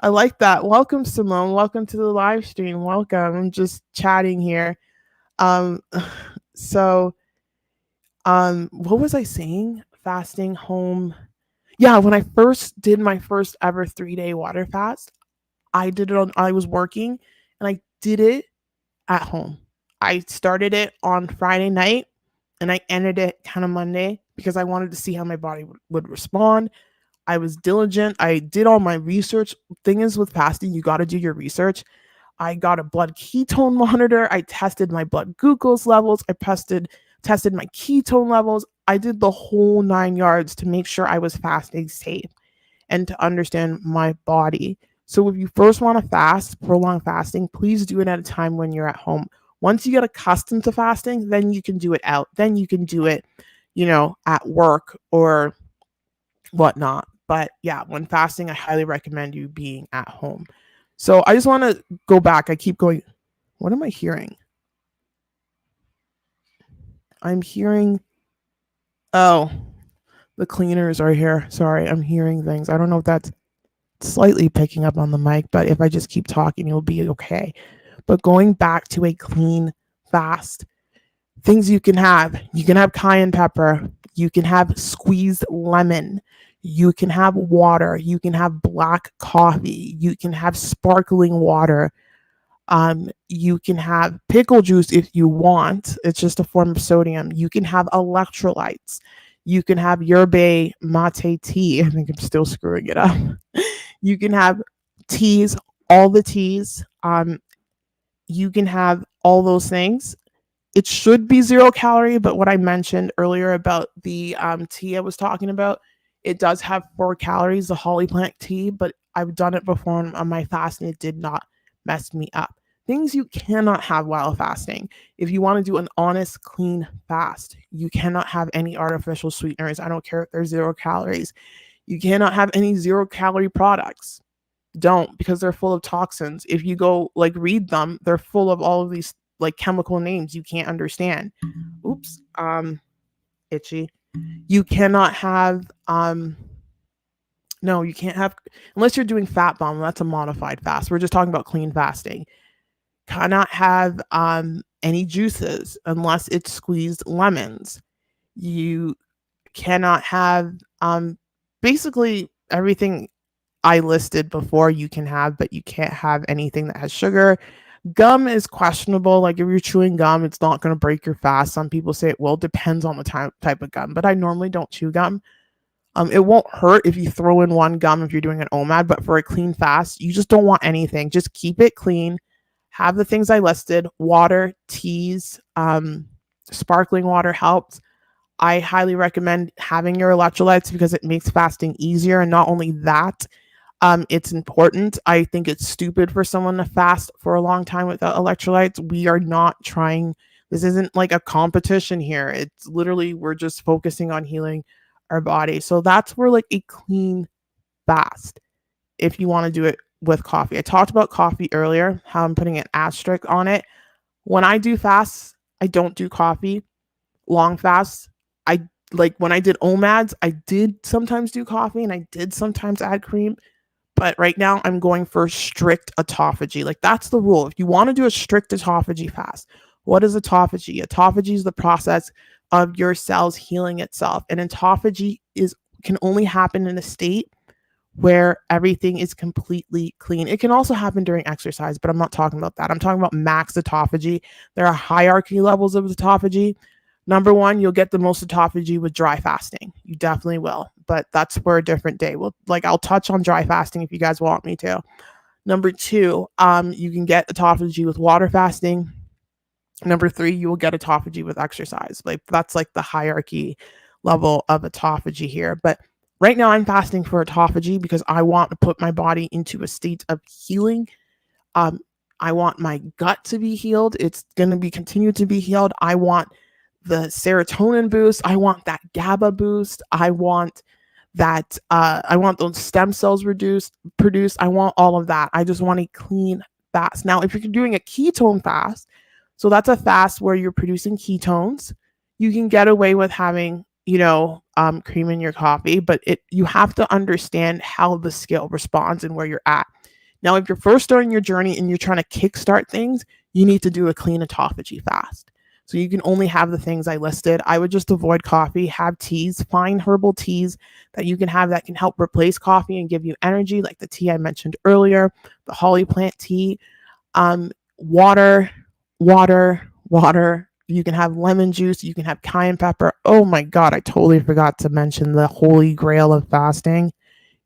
[SPEAKER 1] I like that. Welcome, Simone. Welcome to the live stream. Welcome. I'm just chatting here. Um, so, what was I saying? Fasting home. Yeah, when I first did my first ever 3-day water fast, I was working and I did it at home. I started it on Friday night and I ended it kind of Monday because I wanted to see how my body would respond. I was diligent. I did all my research. Thing is with fasting, you got to do your research. I got a blood ketone monitor. I tested my blood glucose levels. I tested my ketone levels. I did the whole 9 yards to make sure I was fasting safe and to understand my body. So if you first want to fast, prolong fasting, please do it at a time when you're at home. Once you get accustomed to fasting, then you can do it out. Then you can do it, at work or whatnot. But yeah, when fasting, I highly recommend you being at home. So I just want to go back. I keep going. What am I hearing? I'm hearing, oh, the cleaners are here. Sorry, I'm hearing things. I don't know if that's slightly picking up on the mic, but if I just keep talking, it'll be okay. But going back to a clean fast, things you can have cayenne pepper, you can have squeezed lemon, you can have water, you can have black coffee, you can have sparkling water, you can have pickle juice if you want. It's just a form of sodium. You can have electrolytes. You can have yerba mate tea. I think I'm still screwing it up. You can have teas, all the teas. You can have all those things. It should be 0 calorie, but what I mentioned earlier about the tea I was talking about, it does have 4 calories, the holly plant tea, but I've done it before on my fast and it did not mess me up. Things you cannot have while fasting. If you want to do an honest, clean fast, you cannot have any artificial sweeteners. I don't care if they're 0 calories. You cannot have any 0 calorie products. Don't, because they're full of toxins. If you go read them, they're full of all of these chemical names you can't understand. Oops. Itchy. You cannot have no, you can't have, unless you're doing fat bomb, that's a modified fast. We're just talking about clean fasting. Cannot have any juices unless it's squeezed lemons. You cannot have basically everything I listed before you can have, but you can't have anything that has sugar. Gum is questionable. Like if you're chewing gum, it's not going to break your fast. Some people say it will. Depends on the type of gum, but I normally don't chew gum. It won't hurt if you throw in one gum if you're doing an OMAD, but for a clean fast, you just don't want anything. Just keep it clean. Have the things I listed: water, teas, sparkling water helps. I highly recommend having your electrolytes because it makes fasting easier. And not only that, it's important. I think it's stupid for someone to fast for a long time without electrolytes. We are not trying, this isn't like a competition here. It's literally, we're just focusing on healing our body. So that's where a clean fast, if you want to do it with coffee. I talked about coffee earlier, how I'm putting an asterisk on it. When I do fasts, I don't do coffee. Long fasts, I when I did OMADs, I did sometimes do coffee and I did sometimes add cream. But right now I'm going for strict autophagy. That's the rule. If you want to do a strict autophagy fast, what is autophagy? Autophagy is the process of your cells healing itself. And autophagy can only happen in a state where everything is completely clean. It can also happen during exercise, but I'm not talking about that. I'm talking about max autophagy. There are hierarchy levels of autophagy. Number one, you'll get the most autophagy with dry fasting. You definitely will, but that's for a different day. I'll touch on dry fasting if you guys want me to. Number two, you can get autophagy with water fasting. Number three, you will get autophagy with exercise. That's the hierarchy level of autophagy here. But right now I'm fasting for autophagy because I want to put my body into a state of healing. I want my gut to be healed. It's going to be continued to be healed. I want the serotonin boost. I want that GABA boost. I want that. I want those stem cells produced. I want all of that. I just want a clean fast. Now, if you're doing a ketone fast, so that's a fast where you're producing ketones, you can get away with having cream in your coffee, but you have to understand how the scale responds and where you're at. Now, if you're first starting your journey and you're trying to kickstart things, you need to do a clean autophagy fast. So you can only have the things I listed. I would just avoid coffee, have teas, find herbal teas that you can have that can help replace coffee and give you energy, like the tea I mentioned earlier, the holly plant tea, water, water. You can have lemon juice. You can have cayenne pepper. Oh my God, I totally forgot to mention the holy grail of fasting.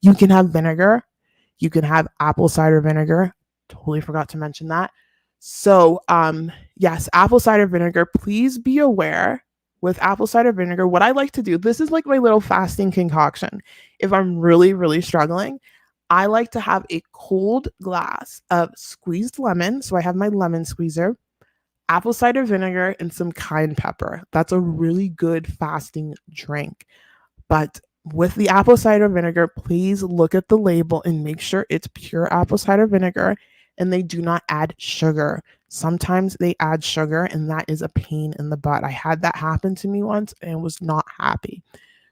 [SPEAKER 1] You can have vinegar. You can have apple cider vinegar. Totally forgot to mention that. So, yes, apple cider vinegar. Please be aware with apple cider vinegar, what I like to do, this is like my little fasting concoction. If I'm really, really struggling, I like to have a cold glass of squeezed lemon. So I have my lemon squeezer, apple cider vinegar, and some cayenne pepper. That's a really good fasting drink. But with the apple cider vinegar, please look at the label and make sure it's pure apple cider vinegar and they do not add sugar. Sometimes they add sugar and that is a pain in the butt. I had that happen to me once and was not happy.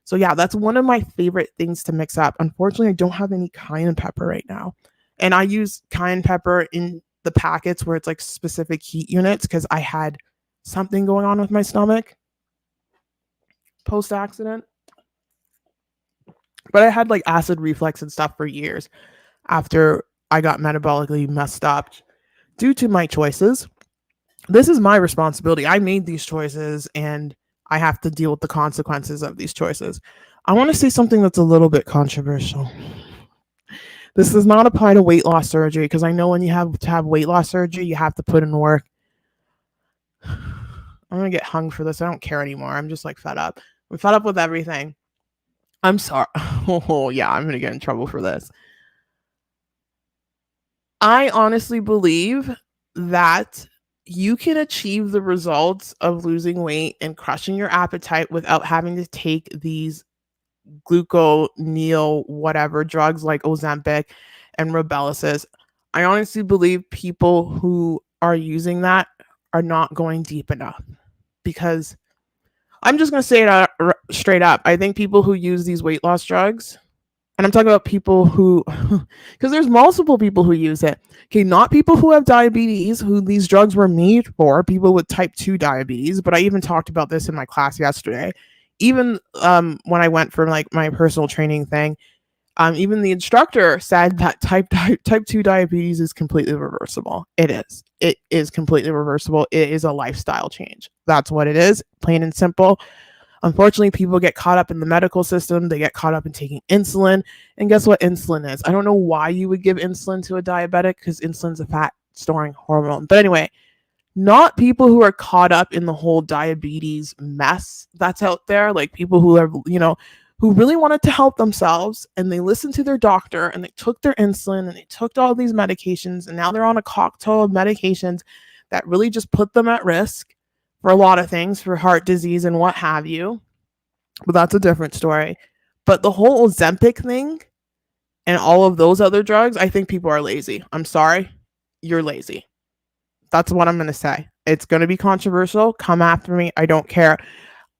[SPEAKER 1] So yeah, that's one of my favorite things to mix up. Unfortunately, I don't have any cayenne pepper right now. And I use cayenne pepper in the packets where it's like specific heat units because I had something going on with my stomach post accident. But I had like acid reflux and stuff for years after I got metabolically messed up due to my choices. This is my responsibility. I made these choices and I have to deal with the consequences of these choices. I want to say something that's a little bit controversial. This does not apply to weight loss surgery because I know when you have to have weight loss surgery, you have to put in work. I'm going to get hung for this. I don't care anymore. I'm just like fed up. I'm fed up with everything. I'm sorry. Oh, yeah, I'm going to get in trouble for this. I honestly believe that you can achieve the results of losing weight and crushing your appetite without having to take these gluconeal whatever drugs like Ozempic and Rybelsus. I honestly believe people who are using that are not going deep enough because I'm just going to say it straight up. I think people who use these weight loss drugs, and I'm talking about people who, because there's multiple people who use it. Okay, not people who have diabetes, who these drugs were made for, people with type 2 diabetes. But I even talked about this in my class yesterday. Even when I went for like my personal training thing, even the instructor said that type 2 diabetes is completely reversible. It is. It is completely reversible. It is a lifestyle change. That's what it is, plain and simple. Unfortunately, people get caught up in the medical system. They get caught up in taking insulin. And guess what insulin is? I don't know why you would give insulin to a diabetic because insulin's a fat storing hormone. But anyway, not people who are caught up in the whole diabetes mess that's out there, like people who are, who really wanted to help themselves and they listened to their doctor and they took their insulin and they took all these medications and now they're on a cocktail of medications that really just put them at risk for a lot of things, for heart disease and what have you. But that's a different story. But the whole Ozempic thing and all of those other drugs, I think people are lazy. I'm sorry. You're lazy. That's what I'm going to say. It's going to be controversial. Come after me. I don't care.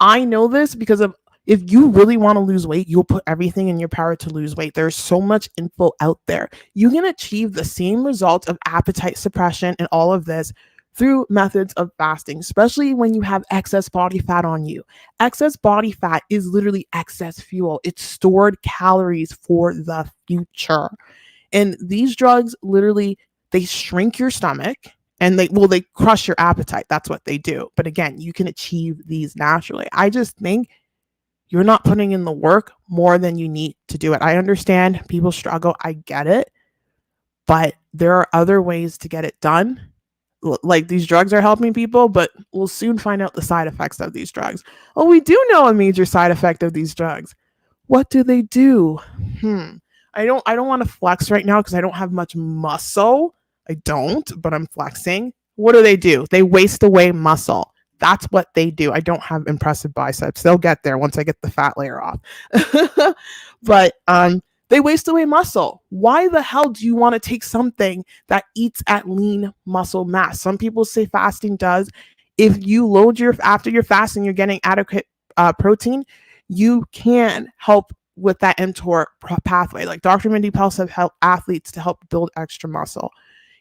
[SPEAKER 1] I know this because of if you really want to lose weight, you'll put everything in your power to lose weight. There's so much info out there. You can achieve the same results of appetite suppression and all of this through methods of fasting, especially when you have excess body fat on you. Excess body fat is literally excess fuel. It's stored calories for the future. And these drugs literally, they shrink your stomach and they crush your appetite. That's what they do. But again, you can achieve these naturally. I just think you're not putting in the work more than you need to do it. I understand people struggle. I get it. But there are other ways to get it done. Like these drugs are helping people, but we'll soon find out the side effects of these drugs. Oh, we do know a major side effect of these drugs. What do they do? I don't want to flex right now because I don't have much muscle. I don't, but I'm flexing. What do? They waste away muscle. That's what they do. I don't have impressive biceps. They'll get there once I get the fat layer off. But they waste away muscle. Why the hell do you want to take something that eats at lean muscle mass? Some people say fasting does. If you load after your fasting, you're getting adequate protein, you can help with that mTOR pathway. Like Dr. Mindy Pels have helped athletes to help build extra muscle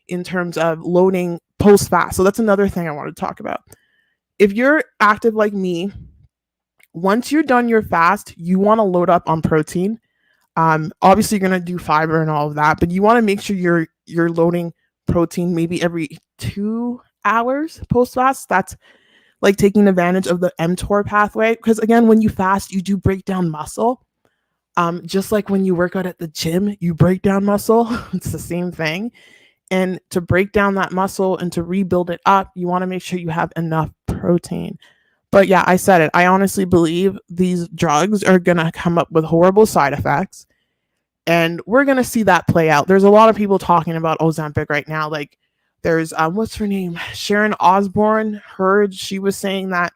[SPEAKER 1] in terms of loading post fast. So that's another thing I want to talk about. If you're active like me, once you're done your fast, you want to load up on protein. Obviously, you're gonna do fiber and all of that, but you want to make sure you're loading protein maybe every 2 hours post fast. That's like taking advantage of the mTOR pathway, because again, when you fast, you do break down muscle. Just like when you work out at the gym, you break down muscle. It's the same thing. And to break down that muscle and to rebuild it up, you want to make sure you have enough protein. But yeah, I said it. I honestly believe these drugs are going to come up with horrible side effects. And we're going to see that play out. There's a lot of people talking about Ozempic right now. Like there's, what's her name? Sharon Osbourne. She was saying that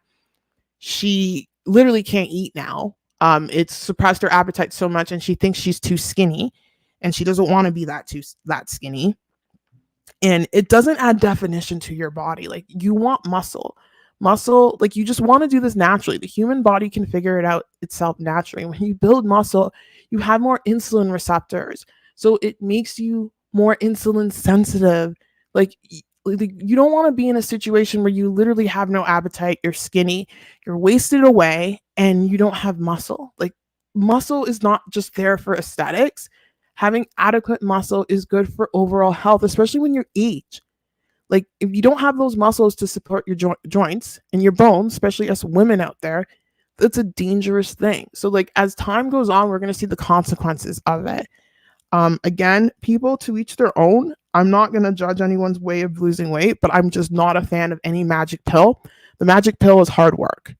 [SPEAKER 1] she literally can't eat now. It's suppressed her appetite so much, and she thinks she's too skinny, and she doesn't want to be that skinny. And it doesn't add definition to your body. Like you want muscle, like you just want to do this naturally. The human body can figure it out itself naturally. When you build muscle, you have more insulin receptors, so it makes you more insulin sensitive. Like you don't want to be in a situation where you literally have no appetite, you're skinny, you're wasted away, and you don't have muscle. Like muscle is not just there for aesthetics. Having adequate muscle is good for overall health, especially when you age. Like if you don't have those muscles to support your joints and your bones, especially us women out there, that's a dangerous thing. So like as time goes on, we're going to see the consequences of it. Again, people, to each their own. I'm not going to judge anyone's way of losing weight, but I'm just not a fan of any magic pill. The magic pill is hard work.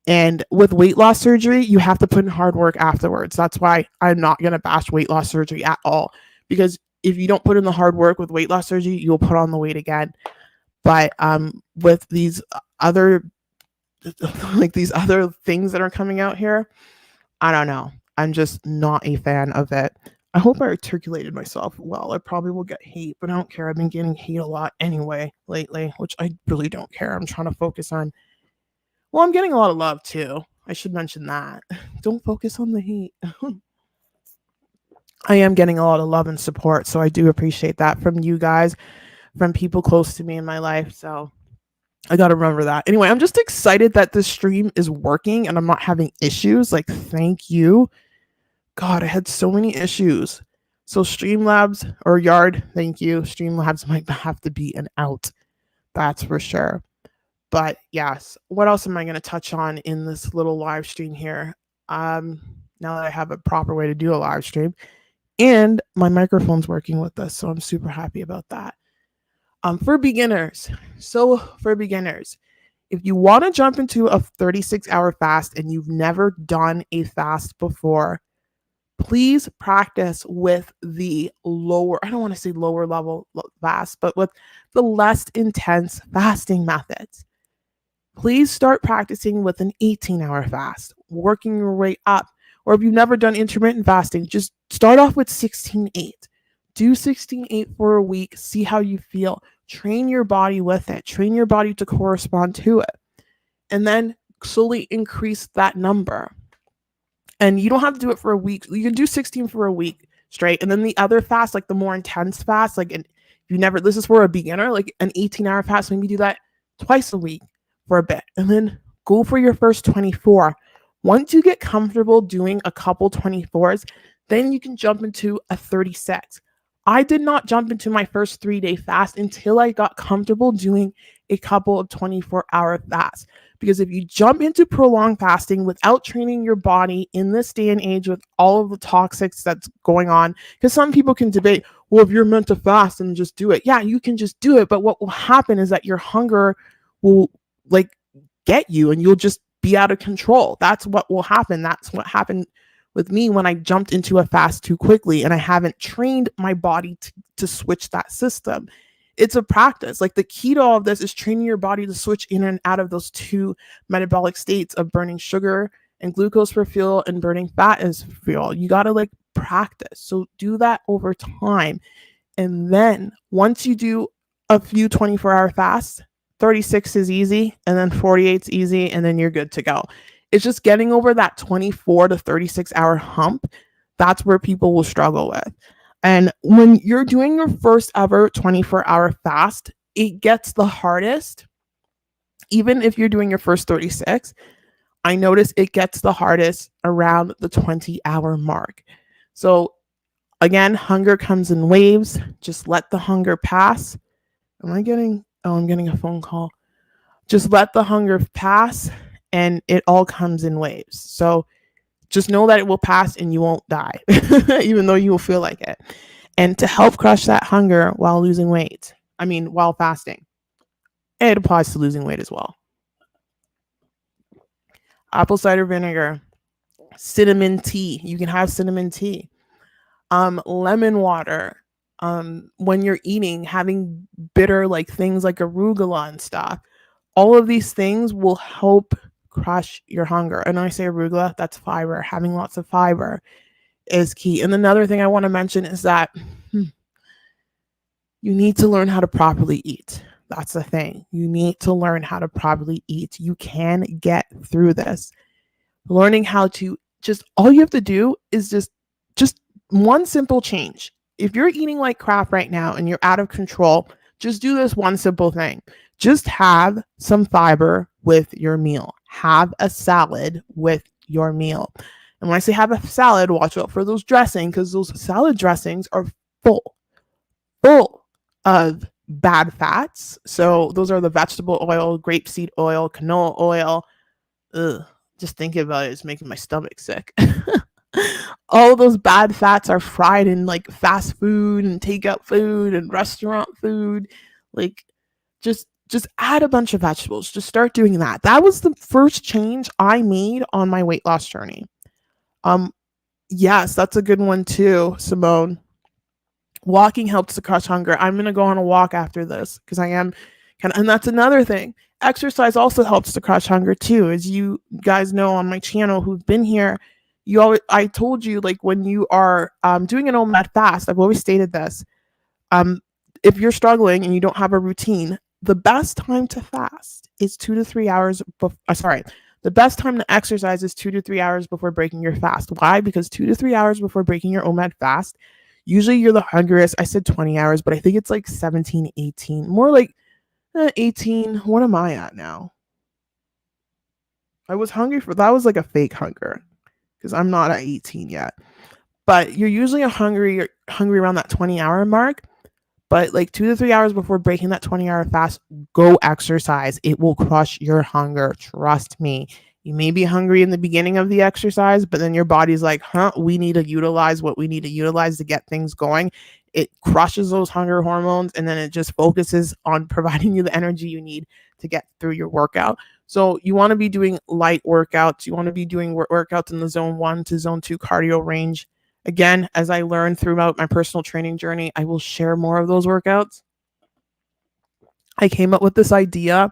[SPEAKER 1] And with weight loss surgery, you have to put in hard work afterwards. That's why I'm not going to bash weight loss surgery at all. Because if you don't put in the hard work with weight loss surgery, you'll put on the weight again. But with these other things that are coming out here, I don't know. I'm just not a fan of it. I hope I articulated myself well. I probably will get hate, but I don't care. I've been getting hate a lot anyway lately, which I really don't care. I'm trying to focus on, well, I'm getting a lot of love too. I should mention that. Don't focus on the hate. I am getting a lot of love and support, so I do appreciate that from you guys, from people close to me in my life. So I got to remember that. Anyway, I'm just excited that this stream is working and I'm not having issues. Like, thank you. God, I had so many issues. So Streamlabs or Yard, thank you. Streamlabs might have to be an out. That's for sure. But yes, what else am I going to touch on in this little live stream here? Now that I have a proper way to do a live stream, and my microphone's working with this, so I'm super happy about that. For beginners, if you want to jump into a 36-hour fast and you've never done a fast before, please practice with the lower, I don't want to say lower level fast, but with the less intense fasting methods. Please start practicing with an 18-hour fast, working your way up. Or if you've never done intermittent fasting, just start off with 16-8. Do 16-8 for a week, see how you feel. Train your body with it. Train your body to correspond to it. And then slowly increase that number. And you don't have to do it for a week. You can do 16 for a week straight. And then the other fast, like the more intense fast, like this is for a beginner, like an 18-hour fast, maybe do that twice a week for a bit. And then go for your first 24. Once you get comfortable doing a couple 24s, then you can jump into a 36. I did not jump into my first 3-day fast until I got comfortable doing a couple of 24-hour fasts. Because if you jump into prolonged fasting without training your body in this day and age with all of the toxics that's going on, because some people can debate, well, if you're meant to fast and just do it. Yeah, you can just do it. But what will happen is that your hunger will get you and you'll just be out of control. That's what will happen. That's what happened with me when I jumped into a fast too quickly and I haven't trained my body to switch that system. It's a practice. Like the key to all of this is training your body to switch in and out of those two metabolic states of burning sugar and glucose for fuel and burning fat as fuel. You got to practice. So do that over time. And then once you do a few 24-hour fasts, 36 is easy, and then 48 is easy, and then you're good to go. It's just getting over that 24 to 36 hour hump. That's where people will struggle with. And when you're doing your first ever 24-hour fast, it gets the hardest. Even if you're doing your first 36, I notice it gets the hardest around the 20-hour mark. So again, hunger comes in waves. Just let the hunger pass. I'm getting a phone call. Just let the hunger pass, and it all comes in waves. So just know that it will pass and you won't die, even though you will feel like it. And to help crush that hunger while losing weight, while fasting, it applies to losing weight as well. Apple cider vinegar, cinnamon tea. You can have cinnamon tea. Lemon water. When you're eating, having bitter like things like arugula and stuff. All of these things will help crush your hunger. And when I say arugula, that's fiber. Having lots of fiber is key. And another thing I want to mention is that you need to learn how to properly eat. That's the thing. You need to learn how to properly eat. You can get through this. Learning how to all you have to do is just one simple change. If you're eating like crap right now and you're out of control, just do this one simple thing. Just have some fiber with your meal. Have a salad with your meal. And when I say have a salad, watch out for those dressings, because those salad dressings are full of bad fats. So those are the vegetable oil, grapeseed oil, canola oil. Ugh, just thinking about it is making my stomach sick. All those bad fats are fried in like fast food and takeout food and restaurant food. Like just add a bunch of vegetables. Just start doing that. That was the first change I made on my weight loss journey. Yes, that's a good one too, Simone. Walking helps to crush hunger. I'm going to go on a walk after this because I am and that's another thing. Exercise also helps to crush hunger too. As you guys know on my channel who've been here, I told you, like, when you are doing an OMAD fast, I've always stated this. If you're struggling and you don't have a routine, the best time to fast is 2 to 3 hours the best time to exercise is 2 to 3 hours before breaking your fast. Why? Because 2 to 3 hours before breaking your OMAD fast, usually you're the hungriest. I said 20 hours, but I think it's like 17, 18. More like 18. What am I at now? I was hungry that was like a fake hunger because I'm not at 18 yet. But you're usually hungry around that 20-hour mark. But like 2 to 3 hours before breaking that 20-hour fast, go exercise. It will crush your hunger. Trust me. You may be hungry in the beginning of the exercise, but then your body's like, we need to utilize what we need to utilize to get things going. It crushes those hunger hormones, and then it just focuses on providing you the energy you need to get through your workout. So you want to be doing light workouts. You want to be doing workouts in the zone 1 to zone 2 cardio range. Again, as I learned throughout my personal training journey, I will share more of those workouts. I came up with this idea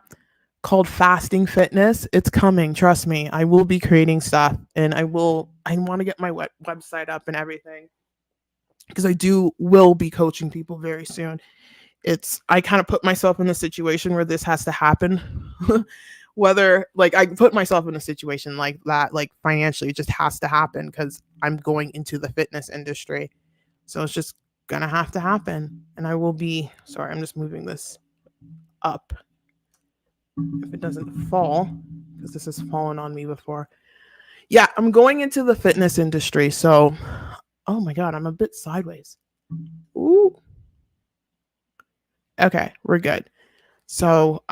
[SPEAKER 1] called fasting fitness. It's coming. Trust me. I will be creating stuff, and I want to get my website up and everything because I will be coaching people very soon. I kind of put myself in a situation where this has to happen. Whether like I put myself in a situation like that, like financially, it just has to happen because I'm going into the fitness industry. So it's just gonna have to happen. And I will be, sorry, I'm just moving this up if it doesn't fall, because this has fallen on me before. Yeah, I'm going into the fitness industry. So, oh my God, I'm a bit sideways. Ooh. Okay, we're good. So,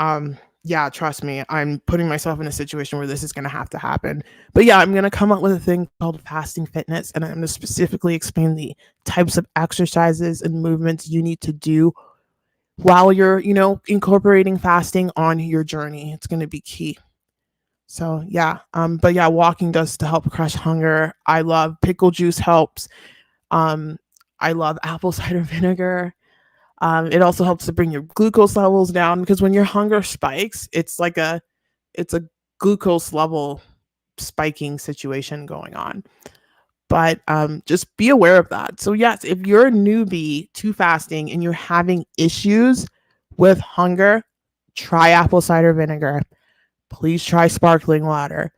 [SPEAKER 1] yeah, trust me, I'm putting myself in a situation where this is going to have to happen. But yeah, I'm going to come up with a thing called fasting fitness, and I'm going to specifically explain the types of exercises and movements you need to do while you're, incorporating fasting on your journey. It's going to be key. So yeah, but yeah, walking does to help crush hunger. I love pickle juice helps. I love apple cider vinegar. It also helps to bring your glucose levels down because when your hunger spikes, it's a glucose level spiking situation going on. But just be aware of that. So yes, if you're a newbie to fasting and you're having issues with hunger, try apple cider vinegar. Please try sparkling water.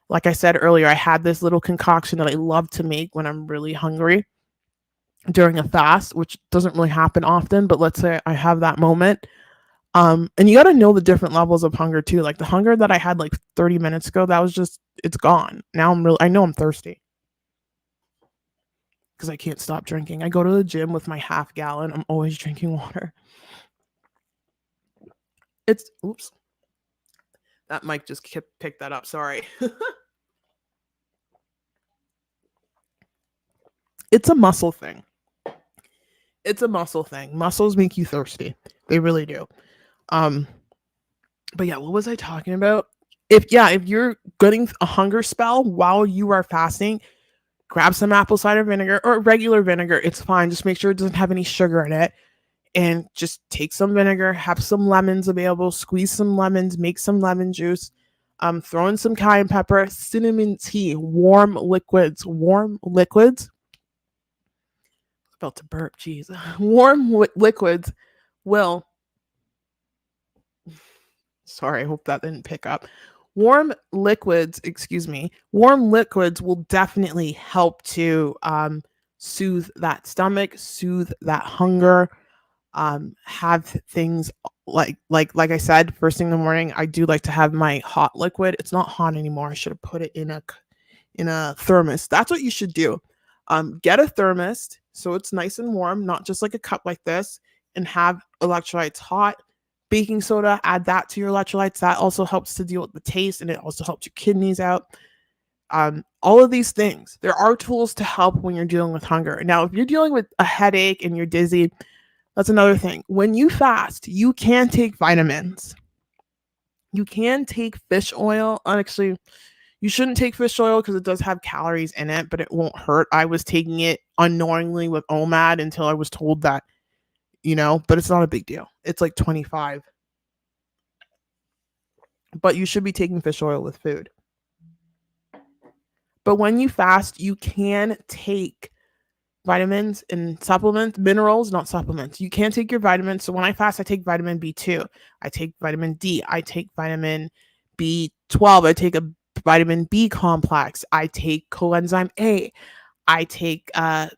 [SPEAKER 1] Like I said earlier, I had this little concoction that I love to make when I'm really hungry during a fast, which doesn't really happen often, but let's say I have that moment. And you got to know the different levels of hunger too. Like the hunger that I had like 30 minutes ago, that was just, it's gone. Now I know I'm thirsty because I can't stop drinking. I go to the gym with my half gallon. I'm always drinking water. Oops, that mic just picked that up. Sorry. It's a muscle thing. It's a muscle thing. Muscles make you thirsty. They really do. Um, but yeah, what was I talking about? If you're getting a hunger spell while you are fasting, grab some apple cider vinegar or regular vinegar. It's fine. Just make sure it doesn't have any sugar in it. And just take some vinegar, have some lemons available, squeeze some lemons, make some lemon juice, throw in some cayenne pepper, cinnamon tea, warm liquids. About to burp, jeez. Warm liquids will. Sorry, I hope that didn't pick up. Warm liquids will definitely help to soothe that stomach, soothe that hunger. Have things like I said, first thing in the morning, I do like to have my hot liquid. It's not hot anymore. I should have put it in a thermos. That's what you should do. Get a thermos so it's nice and warm, not just like a cup like this, and have electrolytes hot. Baking soda, add that to your electrolytes. That also helps to deal with the taste, and it also helps your kidneys out. All of these things, there are tools to help when you're dealing with hunger. Now, if you're dealing with a headache and you're dizzy, that's another thing. When you fast, you can take vitamins. You can take fish oil. Actually, you shouldn't take fish oil because it does have calories in it, but it won't hurt. I was taking it unknowingly with OMAD until I was told that, but it's not a big deal. It's like 25. But you should be taking fish oil with food. But when you fast, you can take vitamins and supplements, minerals, not supplements. You can take your vitamins. So when I fast, I take vitamin B2. I take vitamin D. I take vitamin B12. I take a vitamin B complex. I take coenzyme A. I take I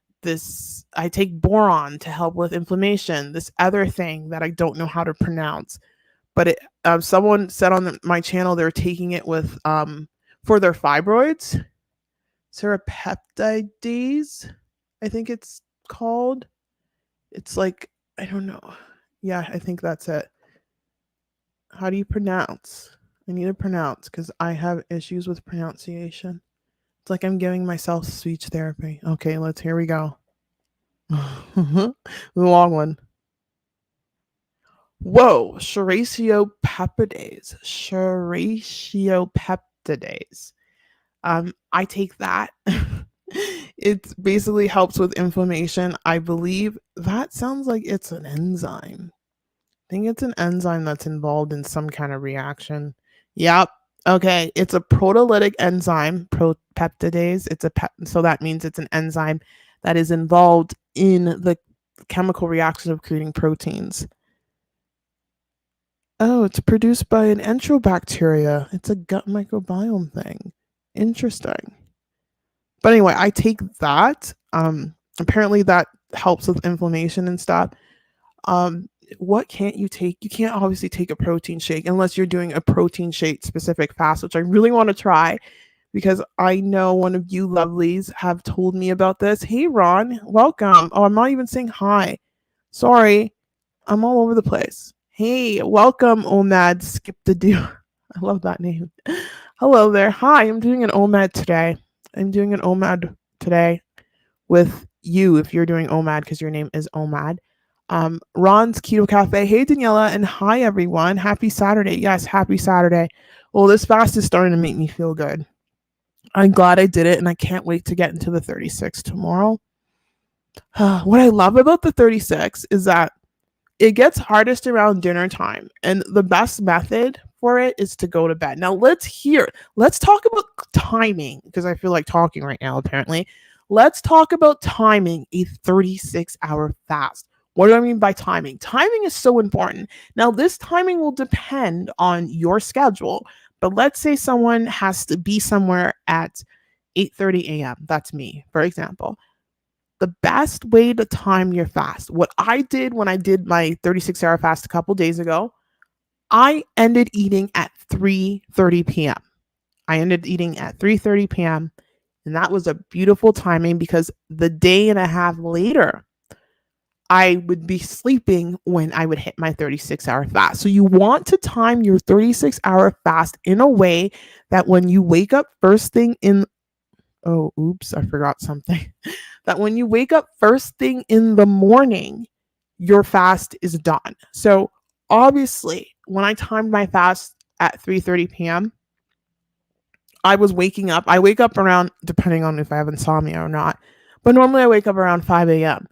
[SPEAKER 1] take boron to help with inflammation. This other thing that I don't know how to pronounce, but someone said on my channel they're taking it with for their fibroids, serapeptidase, I think it's called. It's like, I don't know. Yeah, I think that's it. How do you pronounce? I need to pronounce because I have issues with pronunciation. It's like I'm giving myself speech therapy. Okay, here we go. The long one. Whoa, serratiopeptidase. I take that. It basically helps with inflammation. I believe that sounds like it's an enzyme. I think it's an enzyme that's involved in some kind of reaction. Yep. Okay. It's a proteolytic enzyme, propeptidase. So that means it's an enzyme that is involved in the chemical reaction of creating proteins. Oh, it's produced by an enterobacteria. It's a gut microbiome thing. Interesting. But anyway, I take that. Apparently that helps with inflammation and stuff. What can't you take? You can't obviously take a protein shake unless you're doing a protein shake specific fast, which I really want to try because I know one of you lovelies have told me about this. Hey, Ron, welcome. Oh, I'm not even saying hi. Sorry. I'm all over the place. Hey, welcome, OMAD. Skip the do. I love that name. Hello there. Hi, I'm doing an OMAD today. With you if you're doing OMAD because your name is OMAD. Ron's Keto Cafe. Hey, Daniela, and hi, everyone. Happy Saturday. Yes, happy Saturday. Well, this fast is starting to make me feel good. I'm glad I did it, and I can't wait to get into the 36 tomorrow. What I love about the 36 is that it gets hardest around dinner time, and the best method for it is to go to bed. Now, let's talk about timing because I feel like talking right now, apparently. Let's talk about timing a 36-hour fast. What do I mean by timing? Timing is so important. Now, this timing will depend on your schedule, But let's say someone has to be somewhere at 8:30 a.m. That's me, for example. The best way to time your fast, what I did when I did my 36-hour fast a couple days ago, I ended eating at 3:30 p.m. I ended eating at 3:30 p.m. And that was a beautiful timing because the day and a half later, I would be sleeping when I would hit my 36-hour fast. So you want to time your 36-hour fast in a way that when you wake up first thing in oh, oops, I forgot something. That when you wake up first thing in the morning, your fast is done. So obviously, when I timed my fast at 3:30 p.m., I was waking up. I wake up around, depending on if I have insomnia or not, but normally I wake up around 5 a.m.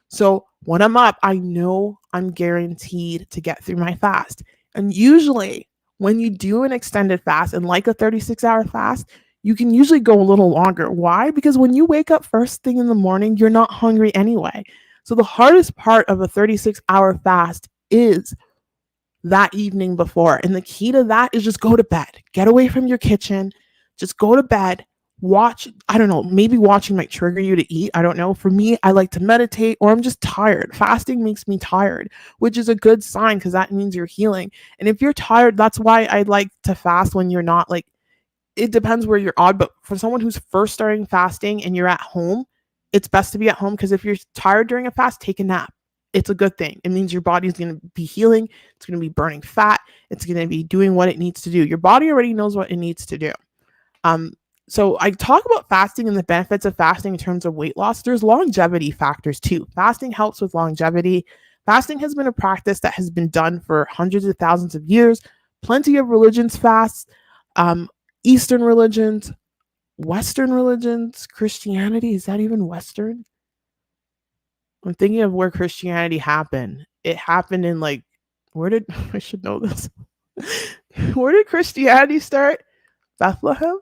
[SPEAKER 1] So when I'm up, I know I'm guaranteed to get through my fast. And usually, when you do an extended fast and like a 36-hour fast, you can usually go a little longer. Why? Because when you wake up first thing in the morning, you're not hungry anyway. So the hardest part of a 36-hour fast is that evening before. And the key to that is just go to bed. Get away from your kitchen. Just go to bed. Watch, I don't know, maybe watching might trigger you to eat. I don't know. For me, I like to meditate or I'm just tired. Fasting makes me tired, which is a good sign because that means you're healing. And if you're tired, that's why I like to fast when you're not like, it depends where you're on, but for someone who's first starting fasting and you're at home, it's best to be at home because if you're tired during a fast, take a nap. It's a good thing. It means your body's going to be healing. It's going to be burning fat. It's going to be doing what it needs to do. Your body already knows what it needs to do. So I talk about fasting and the benefits of fasting in terms of weight loss. There's longevity factors too. Fasting helps with longevity. Fasting has been a practice that has been done for hundreds of thousands of years. Plenty of religions fast. Eastern religions, Western religions, Christianity. Is that even Western? I'm thinking of where Christianity happened. It happened in like, where did, I should know this. Where did Christianity start? Bethlehem?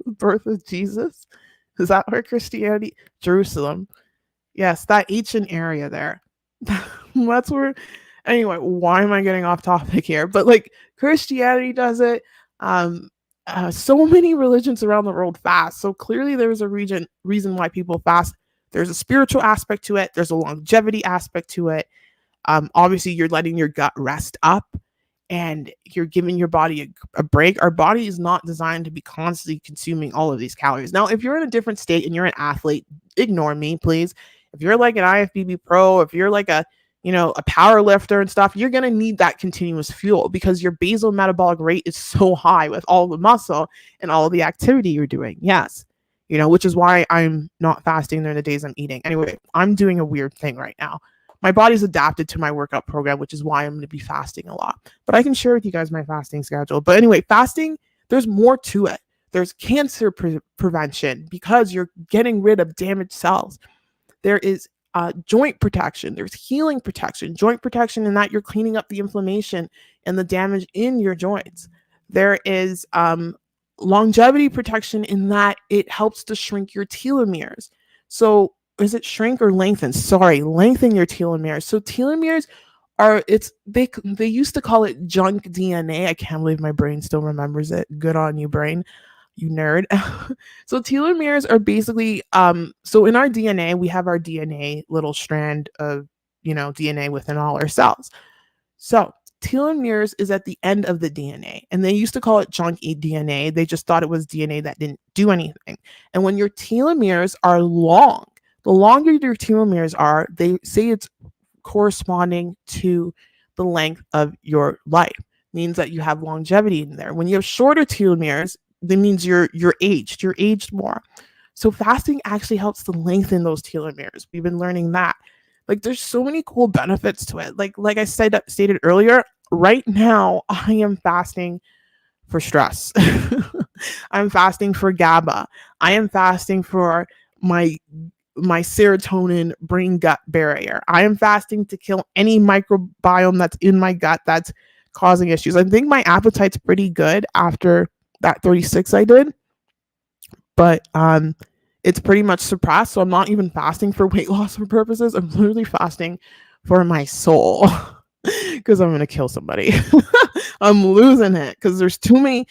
[SPEAKER 1] Birth of Jesus? Is that where Christianity? Jerusalem. Yes, that ancient area there. That's where, anyway, why am I getting off topic here? But like Christianity does it. So many religions around the world fast. So clearly there's a reason why people fast. There's a spiritual aspect to it. There's a longevity aspect to it. Obviously, you're letting your gut rest up and you're giving your body a break. Our body is not designed to be constantly consuming all of these calories. Now, if you're in a different state and you're an athlete, ignore me, please. If you're like an IFBB pro, if you're like a power lifter and stuff, you're going to need that continuous fuel because your basal metabolic rate is so high with all the muscle and all the activity you're doing. Yes. Which is why I'm not fasting during the days I'm eating. Anyway, I'm doing a weird thing right now. My body's adapted to my workout program, which is why I'm going to be fasting a lot. But I can share with you guys my fasting schedule. But anyway, fasting, there's more to it. There's cancer prevention because you're getting rid of damaged cells. There is joint protection. There's healing protection, joint protection in that you're cleaning up the inflammation and the damage in your joints. There is longevity protection in that it helps to shrink your telomeres. So is it shrink or lengthen? Sorry, lengthen your telomeres. So telomeres they used to call it junk DNA. I can't believe my brain still remembers it. Good on you, brain. You nerd. So telomeres are basically, so in our DNA, we have our DNA little strand of, DNA within all our cells. So telomeres is at the end of the DNA, and they used to call it junk DNA. They just thought it was DNA that didn't do anything. And when your telomeres are long, the longer your telomeres are, they say it's corresponding to the length of your life. Means that you have longevity in there. When you have shorter telomeres, that means you're aged more. So fasting actually helps to lengthen those telomeres. We've been learning that. Like there's so many cool benefits to it. Like I stated earlier, right now I am fasting for stress. I'm fasting for GABA. I am fasting for my serotonin brain gut barrier. I am fasting to kill any microbiome that's in my gut that's causing issues. I think my appetite's pretty good after that 36 I did, but it's pretty much suppressed. So I'm not even fasting for weight loss purposes. I'm literally fasting for my soul because I'm going to kill somebody. I'm losing it because there's too many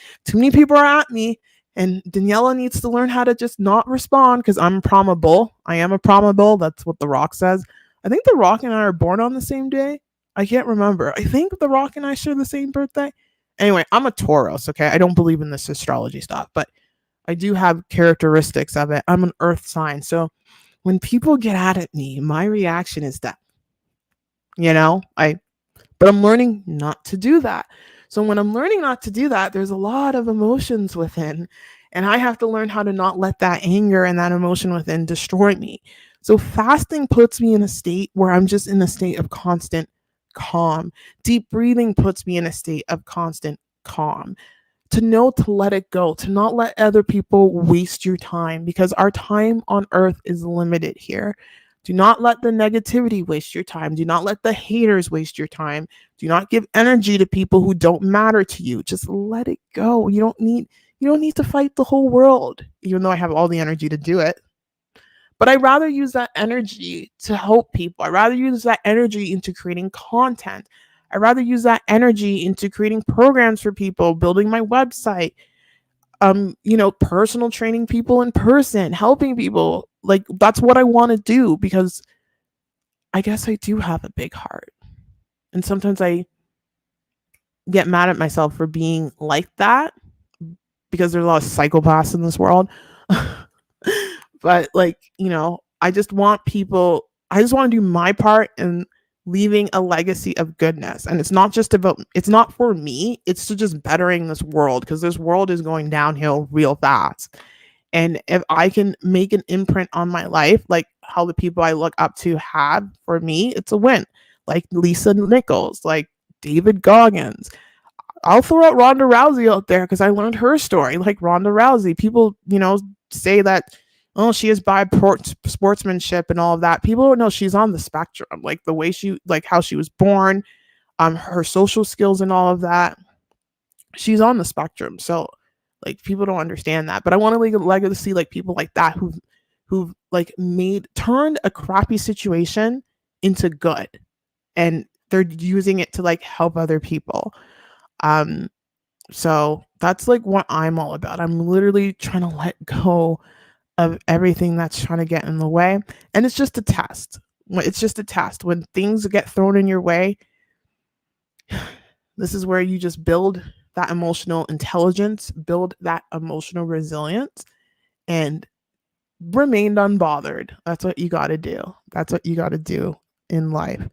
[SPEAKER 1] people are at me, and Daniela needs to learn how to just not respond because I'm probable. I am a probable. That's what The Rock says. I think The Rock and I are born on the same day. I can't remember. I think The Rock and I share the same birthday. Anyway, I'm a Taurus. Okay, I don't believe in this astrology stuff, but I do have characteristics of it. I'm an Earth sign, so when people get at me, my reaction is that, I but I'm learning not to do that. So when I'm learning not to do that, there's a lot of emotions within, and I have to learn how to not let that anger and that emotion within destroy me. So fasting puts me in a state where I'm just in a state of constant calm. Deep breathing puts me in a state of constant calm. To know to let it go, to not let other people waste your time, because our time on earth is limited here. Do not let the negativity waste your time. Do not let the haters waste your time. Do not give energy to people who don't matter to you. Just let it go. You don't need to fight the whole world, even though I have all the energy to do it. But I'd rather use that energy to help people. I'd rather use that energy into creating content. I'd rather use that energy into creating programs for people, building my website, personal training people in person, helping people. Like, that's what I want to do, because I guess I do have a big heart. And sometimes I get mad at myself for being like that, because there's a lot of psychopaths in this world. But I just want to do my part in leaving a legacy of goodness. And it's not for me, it's to just bettering this world, because this world is going downhill real fast. And if I can make an imprint on my life, like how the people I look up to have, for me, it's a win. Like Lisa Nichols, like David Goggins. I'll throw out Ronda Rousey out there because I learned her story. Like Ronda Rousey, people, say that, oh, she has sportsmanship and all of that. People don't know she's on the spectrum. Like the way how she was born, her social skills and all of that. She's on the spectrum. So like people don't understand that. But I want to legacy like people like that who've like turned a crappy situation into good, and they're using it to like help other people. So that's like what I'm all about. I'm literally trying to let go of everything that's trying to get in the way. And it's just a test. It's just a test. When things get thrown in your way, this is where you just build that emotional intelligence, build that emotional resilience, and remain unbothered. That's what you got to do. That's what you got to do in life.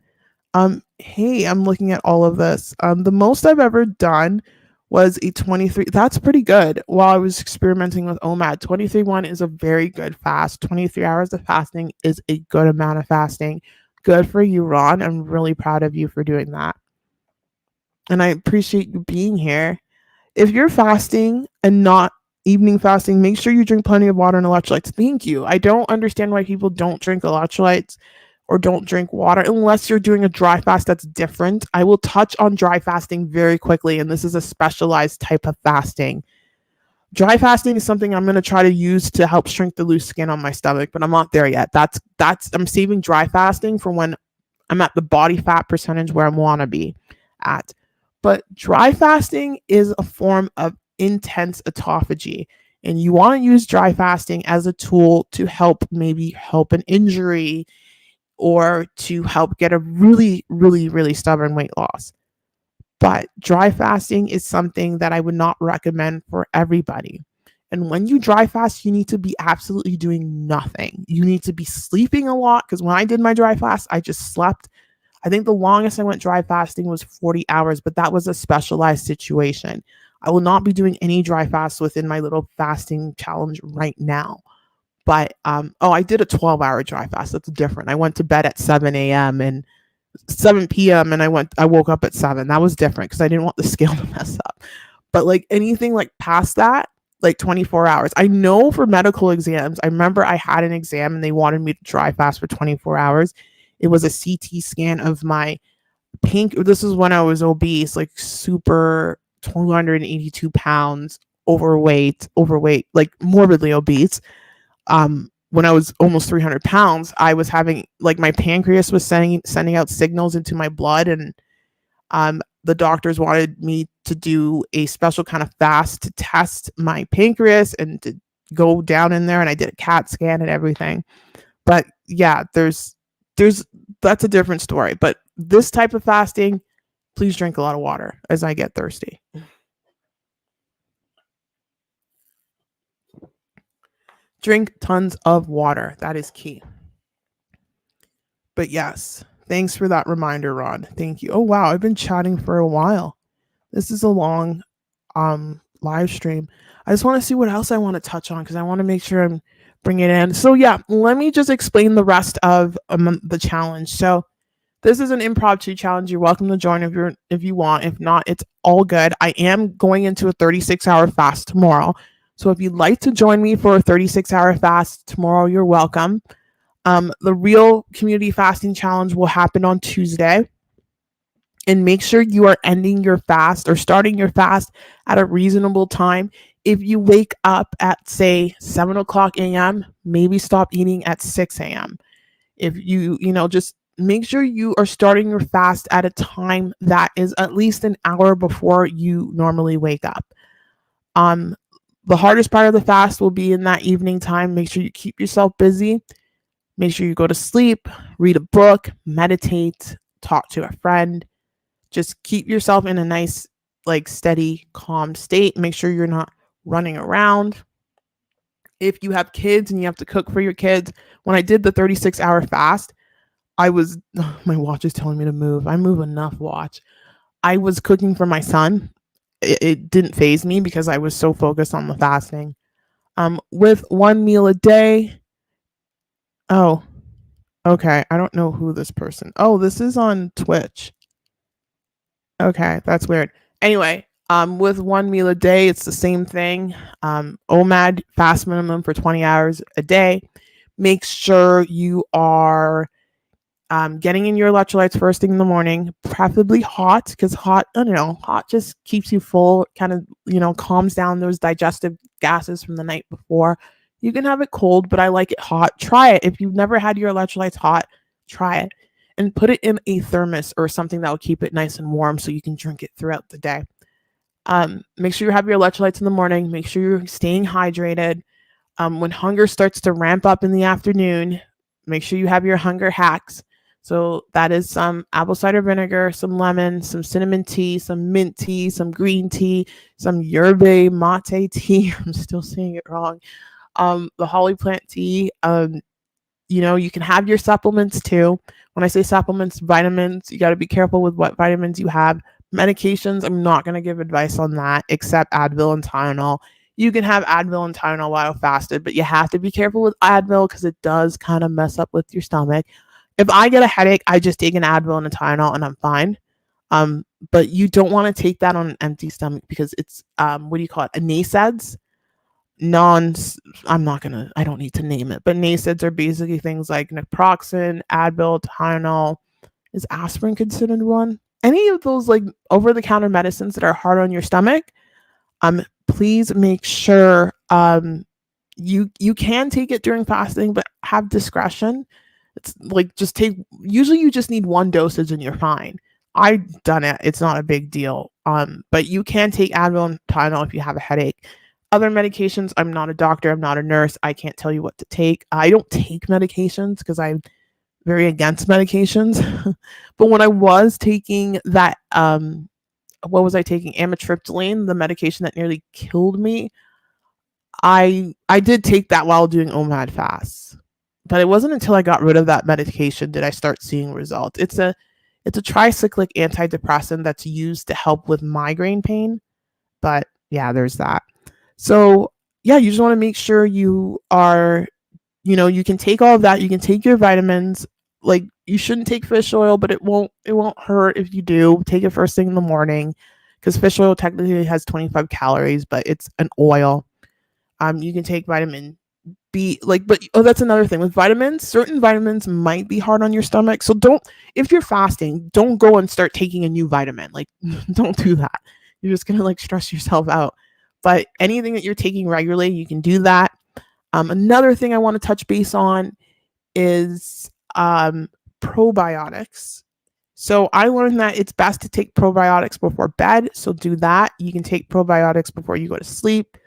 [SPEAKER 1] Hey, I'm looking at all of this. The most I've ever done was a 23. That's pretty good. While I was experimenting with OMAD, 23-1 is a very good fast. 23 hours of fasting is a good amount of fasting. Good for you, Ron. I'm really proud of you for doing that. And I appreciate you being here. If you're fasting and not evening fasting, make sure you drink plenty of water and electrolytes. Thank you. I don't understand why people don't drink electrolytes or don't drink water unless you're doing a dry fast. That's different. I will touch on dry fasting very quickly, and this is a specialized type of fasting. Dry fasting is something I'm going to try to use to help shrink the loose skin on my stomach, but I'm not there yet. I'm saving dry fasting for when I'm at the body fat percentage where I want to be at. But dry fasting is a form of intense autophagy, and you want to use dry fasting as a tool to help an injury, or to help get a really, really, really stubborn weight loss. But dry fasting is something that I would not recommend for everybody. And when you dry fast, you need to be absolutely doing nothing. You need to be sleeping a lot, because when I did my dry fast, I just slept. I think the longest I went dry fasting was 40 hours, but that was a specialized situation. I will not be doing any dry fasts within my little fasting challenge right now. But I did a 12-hour dry fast. That's different. I went to bed at 7 a.m. and 7 p.m. and I woke up at 7. That was different because I didn't want the scale to mess up. But like anything like past that, like 24 hours. I know for medical exams, I remember I had an exam and they wanted me to dry fast for 24 hours. It was a CT scan of my this is when I was obese, like super 282 pounds, overweight, like morbidly obese. When I was almost 300 pounds, I was having like my pancreas was sending out signals into my blood, and the doctors wanted me to do a special kind of fast to test my pancreas and to go down in there, and I did a CAT scan and everything. But yeah, there's that's a different story. But this type of fasting, please drink a lot of water as I get thirsty. Drink tons of water. That is key. But yes, thanks for that reminder, Ron. Thank you. Oh wow, I've been chatting for a while. This is a long live stream. I just want to see what else I want to touch on because I want to make sure I'm bringing it in. So yeah, let me just explain the rest of the challenge. So this is an impromptu challenge. You're welcome to join if you want. If not, it's all good. I am going into a 36-hour fast tomorrow. So if you'd like to join me for a 36-hour fast tomorrow, you're welcome. The real community fasting challenge will happen on Tuesday. And make sure you are ending your fast or starting your fast at a reasonable time. If you wake up at, say, 7 o'clock a.m., maybe stop eating at 6 a.m. If just make sure you are starting your fast at a time that is at least an hour before you normally wake up. The hardest part of the fast will be in that evening time. Make sure you keep yourself busy. Make sure you go to sleep, read a book, meditate, talk to a friend. Just keep yourself in a nice, steady, calm state. Make sure you're not running around. If you have kids and you have to cook for your kids, when I did the 36-hour fast, my watch is telling me to move. I move enough, watch. I was cooking for my son. It didn't faze me because I was so focused on the fasting. With one meal a day. Oh, okay. I don't know who this person. Oh, this is on Twitch. Okay, that's weird. Anyway, with one meal a day, it's the same thing. OMAD, fast minimum for 20 hours a day. Make sure you are getting in your electrolytes first thing in the morning, preferably hot, because hot just keeps you full, kind of, calms down those digestive gases from the night before. You can have it cold, but I like it hot. Try it. If you've never had your electrolytes hot, try it. And put it in a thermos or something that will keep it nice and warm so you can drink it throughout the day. Make sure you have your electrolytes in the morning. Make sure you're staying hydrated. When hunger starts to ramp up in the afternoon, make sure you have your hunger hacks. So that is some apple cider vinegar, some lemon, some cinnamon tea, some mint tea, some green tea, some yerba mate tea. I'm still saying it wrong. The holly plant tea. You can have your supplements too. When I say supplements, vitamins, you got to be careful with what vitamins you have. Medications, I'm not going to give advice on that except Advil and Tylenol. You can have Advil and Tylenol while fasted, but you have to be careful with Advil because it does kind of mess up with your stomach. If I get a headache, I just take an Advil and a Tylenol and I'm fine. But you don't want to take that on an empty stomach because it's, what do you call it? A NSAIDs. I don't need to name it, but NSAIDs are basically things like naproxen, Advil, Tylenol. Is aspirin considered one? Any of those over-the-counter medicines that are hard on your stomach, please make sure you can take it during fasting, but have discretion. It's usually you just need one dosage and you're fine. I've done it. It's not a big deal. But you can take Advil and Tylenol if you have a headache. Other medications, I'm not a doctor, I'm not a nurse. I can't tell you what to take. I don't take medications because I'm very against medications. But when I was taking that, what was I taking? Amitriptyline, the medication that nearly killed me. I did take that while doing OMAD fasts. But it wasn't until I got rid of that medication did I start seeing results. It's a tricyclic antidepressant that's used to help with migraine pain. But yeah, there's that. So yeah, you just want to make sure you are, you can take all of that. You can take your vitamins. You shouldn't take fish oil, but it won't hurt if you do. Take it first thing in the morning because fish oil technically has 25 calories, but it's an oil. You can take vitamin B, that's another thing with vitamins. Certain vitamins might be hard on your stomach. So if you're fasting, don't go and start taking a new vitamin. Don't do that. You're just going to stress yourself out. But anything that you're taking regularly, you can do that. Another thing I want to touch base on is probiotics. So I learned that it's best to take probiotics before bed. So do that. You can take probiotics before you go to sleep.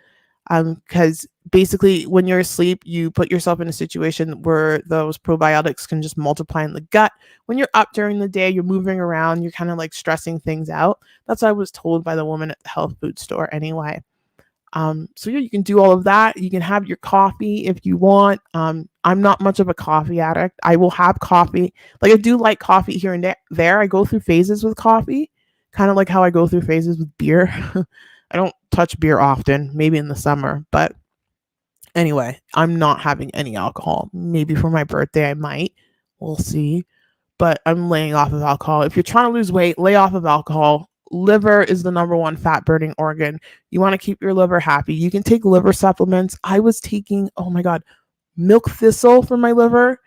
[SPEAKER 1] Because basically, when you're asleep, you put yourself in a situation where those probiotics can just multiply in the gut. When you're up during the day, you're moving around, you're kind of like stressing things out. That's what I was told by the woman at the health food store anyway. So yeah, you can do all of that. You can have your coffee if you want. I'm not much of a coffee addict. I will have coffee. Like I do like coffee here and there. I go through phases with coffee, kind of like how I go through phases with beer. I don't touch beer often, maybe in the summer, but anyway, I'm not having any alcohol. Maybe for my birthday I might. We'll see. But I'm laying off of alcohol. If you're trying to lose weight, lay off of alcohol. Liver is the number one fat burning organ. You want to keep your liver happy. You can take liver supplements. I was taking, oh my God, milk thistle for my liver.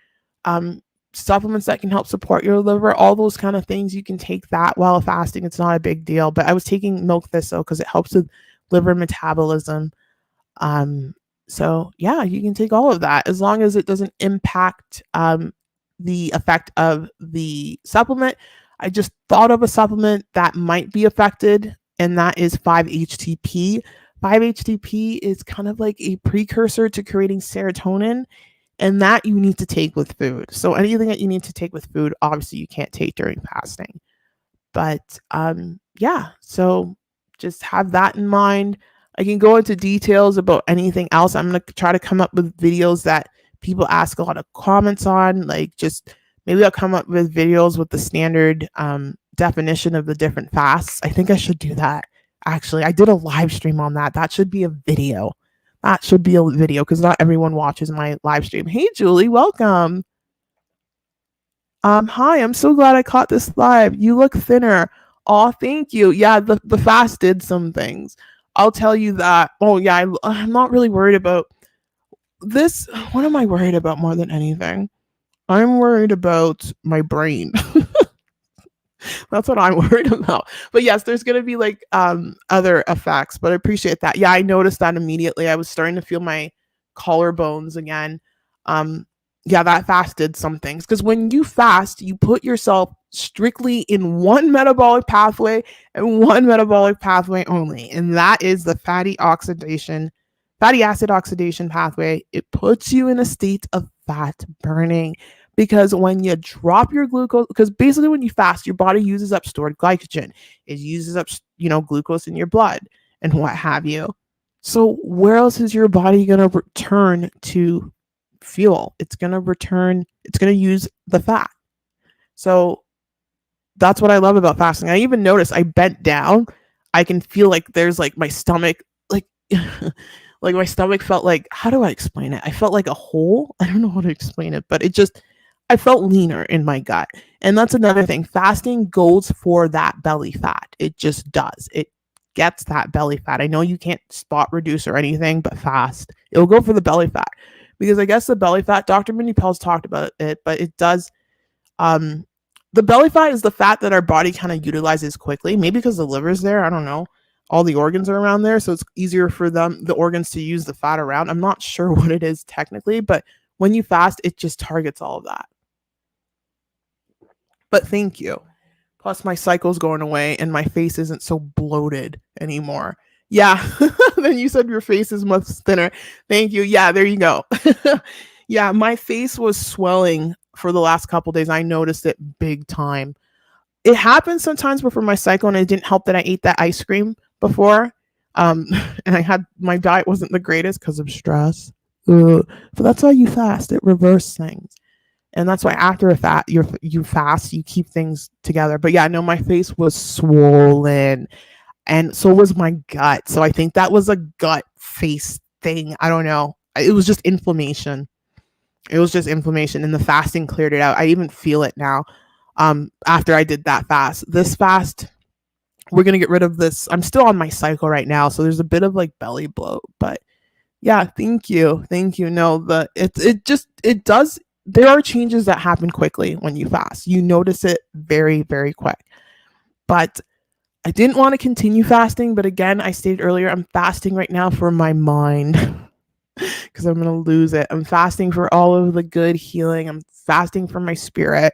[SPEAKER 1] Um, Supplements that can help support your liver, all those kind of things. You can take that while fasting. It's not a big deal. But I was taking milk thistle because it helps with liver metabolism. Um, so yeah, you can take all of that as long as it doesn't impact the effect of the supplement. I just thought of a supplement that might be affected, and that is 5-HTP. 5-HTP is kind of like a precursor to creating serotonin, and that you need to take with food. So anything that you need to take with food, obviously you can't take during fasting. But yeah, so just have that in mind. I can go into details about anything else. I'm going to try to come up with videos that people ask a lot of comments on. Like, just maybe I'll come up with videos with the standard definition of the different fasts. I think I should do that. Actually, I did a live stream on that. That should be a video. That should be a video because not everyone watches my live stream. Hey, Julie, welcome. Hi, I'm so glad I caught this live. You look thinner. Oh, thank you. Yeah, the fast did some things. I'll tell you that. Oh, yeah, I'm not really worried about this. What am I worried about more than anything? I'm worried about my brain. That's what I'm worried about. But yes, there's gonna be like other effects, but I appreciate that. Yeah, I noticed that immediately. I was starting to feel my collarbones again. Um, yeah, that fast did some things because when you fast, you put yourself strictly in one metabolic pathway and one metabolic pathway only, and that is the fatty acid oxidation pathway. It puts you in a state of fat burning because when you drop your glucose, because basically when you fast, your body uses up stored glycogen. It uses up, glucose in your blood and what have you. So where else is your body going to return to fuel? It's going to use the fat. So that's what I love about fasting. I even noticed I bent down. I can feel like there's like my stomach, like, like my stomach felt like, how do I explain it? I felt like a hole. I don't know how to explain it, but I felt leaner in my gut. And that's another thing. Fasting goes for that belly fat. It just does. It gets that belly fat. I know you can't spot reduce or anything, but fast, it'll go for the belly fat because I guess the belly fat, Dr. Minnie Pell's talked about it, but it does. The belly fat is the fat that our body kind of utilizes quickly, maybe because the liver's there. I don't know. All the organs are around there, so it's easier for the organs to use the fat around. I'm not sure what it is technically, but when you fast, it just targets all of that. But thank you. Plus, my cycle's going away and my face isn't so bloated anymore. Yeah. Then you said your face is much thinner. Thank you. Yeah, there you go. Yeah, my face was swelling for the last couple days. I noticed it big time. It happens sometimes before my cycle, and it didn't help that I ate that ice cream before. Um, and my diet wasn't the greatest because of stress. But that's why you fast. It reverses things. And that's why after you fast, you keep things together. But yeah, no, my face was swollen, and so was my gut. So I think that was a gut face thing. I don't know. It was just inflammation. It was just inflammation, and the fasting cleared it out. I even feel it now. After I did that fast, this fast, we're gonna get rid of this. I'm still on my cycle right now, so there's a bit of like belly bloat, but yeah, thank you. No, it does. There are changes that happen quickly when you fast. You notice it very, very quick. But I didn't want to continue fasting, but again, I stated earlier, I'm fasting right now for my mind because I'm going to lose it. I'm fasting for all of the good healing. I'm fasting for my spirit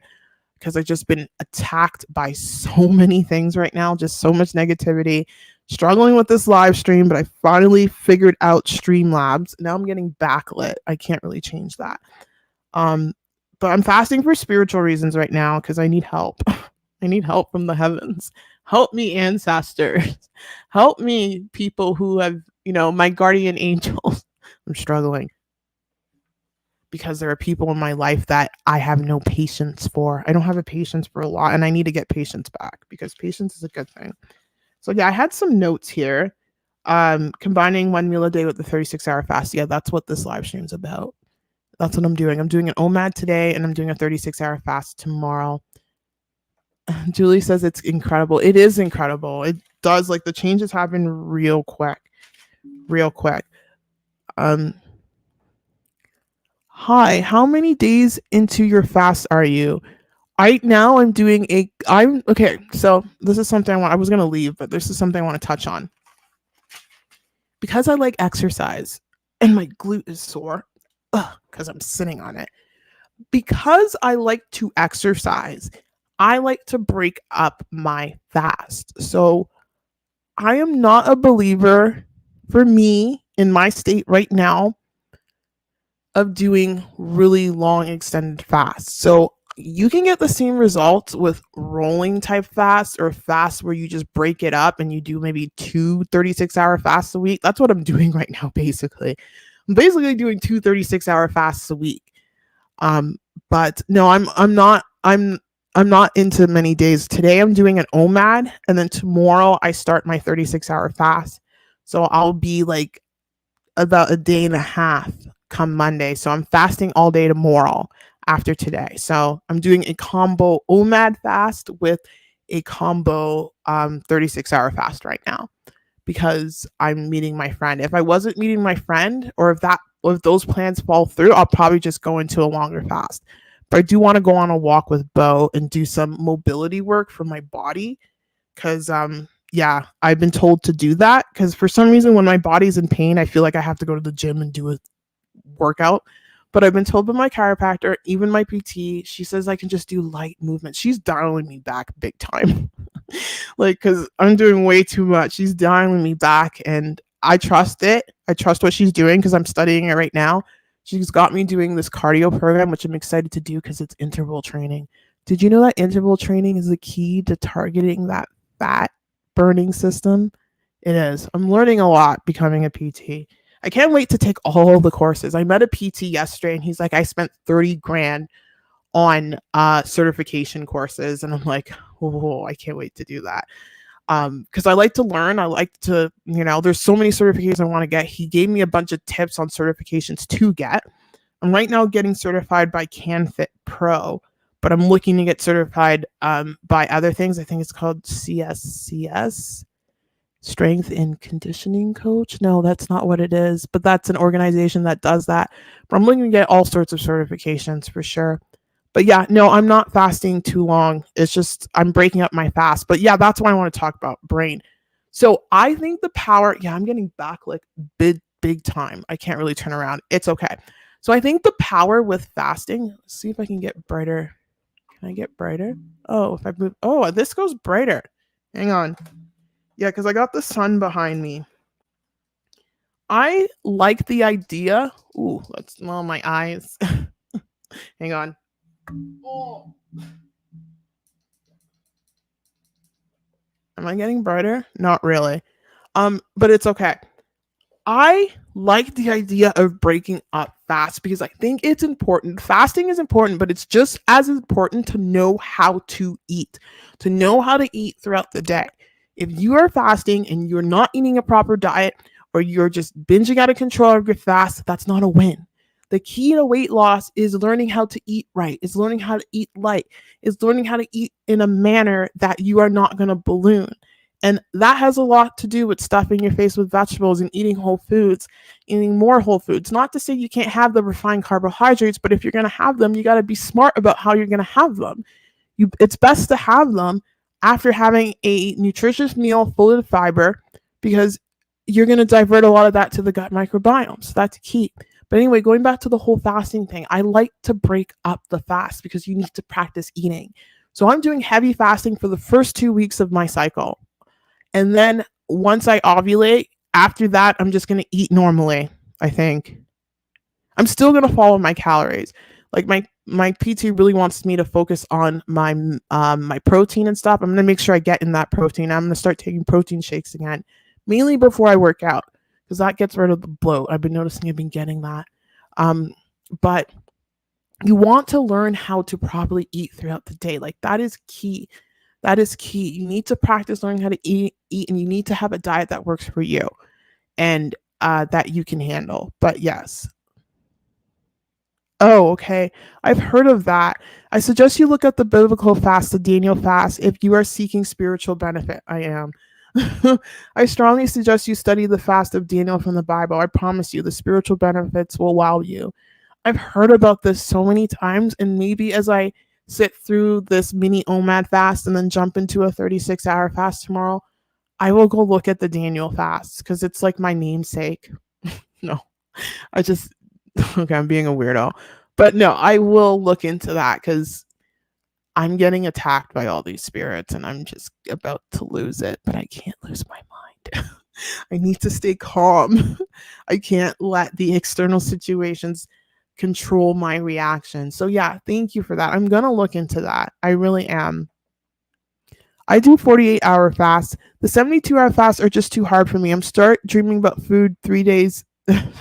[SPEAKER 1] because I've just been attacked by so many things right now, just so much negativity, struggling with this live stream, but I finally figured out Streamlabs. Now I'm getting backlit. I can't really change that. But I'm fasting for spiritual reasons right now because I need help. I need help from the heavens. Help me, ancestors. Help me, people who have, my guardian angels. I'm struggling because there are people in my life that I have no patience for. I don't have a patience for a lot, and I need to get patience back because patience is a good thing. So yeah, I had some notes here. Combining one meal a day with the 36-hour fast. Yeah, that's what this live stream's about. That's what I'm doing. I'm doing an OMAD today, and I'm doing a 36-hour fast tomorrow. Julie says it's incredible. It is incredible. It does, like, the changes happen real quick. Hi, how many days into your fast are you? Right now I'm okay, so this is something I was going to leave, but this is something I want to touch on. Because I like exercise and my glute is sore because I'm sitting on it. Because I like to exercise, I like to break up my fast. So I am not a believer, for me, in my state right now, of doing really long extended fasts. So you can get the same results with rolling type fasts or fasts where you just break it up and you do maybe 2 36-hour fasts a week. That's what I'm doing right now, basically. I'm basically doing 2 36-hour fasts a week. But no, I'm not into many days. Today I'm doing an OMAD, and then tomorrow I start my 36-hour fast. So I'll be like about a day and a half come Monday. So I'm fasting all day tomorrow after today. So I'm doing a combo OMAD fast with a combo 36-hour fast right now because I'm meeting my friend. If I wasn't meeting my friend, or if those plans fall through, I'll probably just go into a longer fast. But I do want to go on a walk with Bo and do some mobility work for my body because yeah, I've been told to do that because for some reason when my body's in pain, I feel like I have to go to the gym and do a workout. But I've been told by my chiropractor, even my PT, she says I can just do light movement. She's dialing me back big time. Like, because I'm doing way too much. She's dialing me back, and I trust it. I trust what she's doing because I'm studying it right now. She's got me doing this cardio program, which I'm excited to do because it's interval training. Did you know that interval training is the key to targeting that fat burning system? It is. I'm learning a lot becoming a PT. I can't wait to take all the courses. I met a PT yesterday and he's like, I spent 30 grand on certification courses. And I'm like, oh, I can't wait to do that. Because I like to learn. I like to, there's so many certifications I want to get. He gave me a bunch of tips on certifications to get. I'm right now getting certified by CanFit Pro, but I'm looking to get certified by other things. I think it's called CSCS. Strength and conditioning coach. No, that's not what it is, but that's an organization that does that. But I'm looking to get all sorts of certifications for sure. But yeah, no, I'm not fasting too long. It's just I'm breaking up my fast. But yeah, that's what I want to talk about, brain. So I think the power, yeah, I'm getting back like big time. I can't really turn around. It's okay. So I think the power with fasting, let's see if I can get brighter. Can I get brighter? Oh, if I move, oh, this goes brighter. Hang on. Yeah, because I got the sun behind me. I like the idea. Ooh, let's smell my eyes. Hang on. Oh. Am I getting brighter? Not really. But it's okay. I like the idea of breaking up fast because I think it's important. Fasting is important, but it's just as important to know how to eat throughout the day. If you are fasting and you're not eating a proper diet, or you're just binging out of control of your fast, that's not a win. The key to weight loss is learning how to eat right, is learning how to eat light, is learning how to eat in a manner that you are not going to balloon. And that has a lot to do with stuffing your face with vegetables and eating whole foods, eating more whole foods. Not to say you can't have the refined carbohydrates, but if you're going to have them, you got to be smart about how you're going to have them. It's best to have them after having a nutritious meal full of fiber because you're going to divert a lot of that to the gut microbiome. So that's key. But anyway, going back to the whole fasting thing, I like to break up the fast because you need to practice eating. So I'm doing heavy fasting for the first 2 weeks of my cycle. And then once I ovulate, after that, I'm just going to eat normally, I think. I'm still going to follow my calories. Like my PT really wants me to focus on my protein and stuff. I'm going to make sure I get in that protein. I'm going to start taking protein shakes again, mainly before I work out, because that gets rid of the bloat. I've been noticing I've been getting that. But you want to learn how to properly eat throughout the day. Like that is key. That is key. You need to practice learning how to eat, and you need to have a diet that works for you and that you can handle. But yes. Oh, okay. I've heard of that. I suggest you look at the biblical fast, the Daniel fast, if you are seeking spiritual benefit. I am. I strongly suggest you study the fast of Daniel from the Bible. I promise you, the spiritual benefits will wow you. I've heard about this so many times, and maybe as I sit through this mini OMAD fast and then jump into a 36-hour fast tomorrow, I will go look at the Daniel fast because it's like my namesake. No, I just, okay, I'm being a weirdo. But no, I will look into that because I'm getting attacked by all these spirits and I'm just about to lose it, but I can't lose my mind. I need to stay calm. I can't let the external situations control my reaction. So yeah, thank you for that. I'm going to look into that. I really am. I do 48-hour fasts. The 72-hour fasts are just too hard for me. I'm start dreaming about food 3 days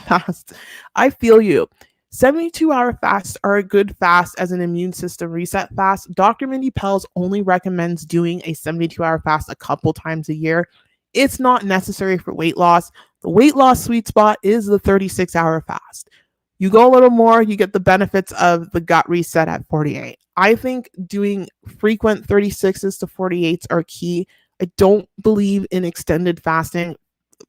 [SPEAKER 1] fast. I feel you. 72-hour fasts are a good fast as an immune system reset fast. Dr. Mindy Pelz only recommends doing a 72-hour fast a couple times a year. It's not necessary for weight loss. The weight loss sweet spot is the 36-hour fast. You go a little more, you get the benefits of the gut reset at 48. I think doing frequent 36s to 48s are key. I don't believe in extended fasting.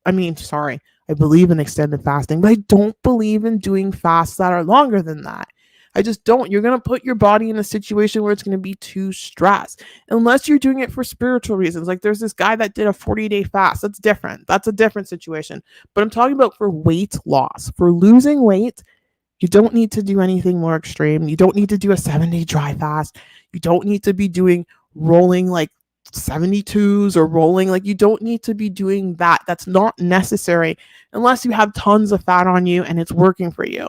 [SPEAKER 1] I believe in extended fasting, but I don't believe in doing fasts that are longer than that. I just don't. You're going to put your body in a situation where it's going to be too stressed, unless you're doing it for spiritual reasons. Like there's this guy that did a 40-day fast. That's different. That's a different situation. But I'm talking about for weight loss, for losing weight. You don't need to do anything more extreme. You don't need to do a 7-day dry fast. You don't need to be doing rolling like 72s or rolling. Like you don't need to be doing that. That's not necessary unless you have tons of fat on you and it's working for you.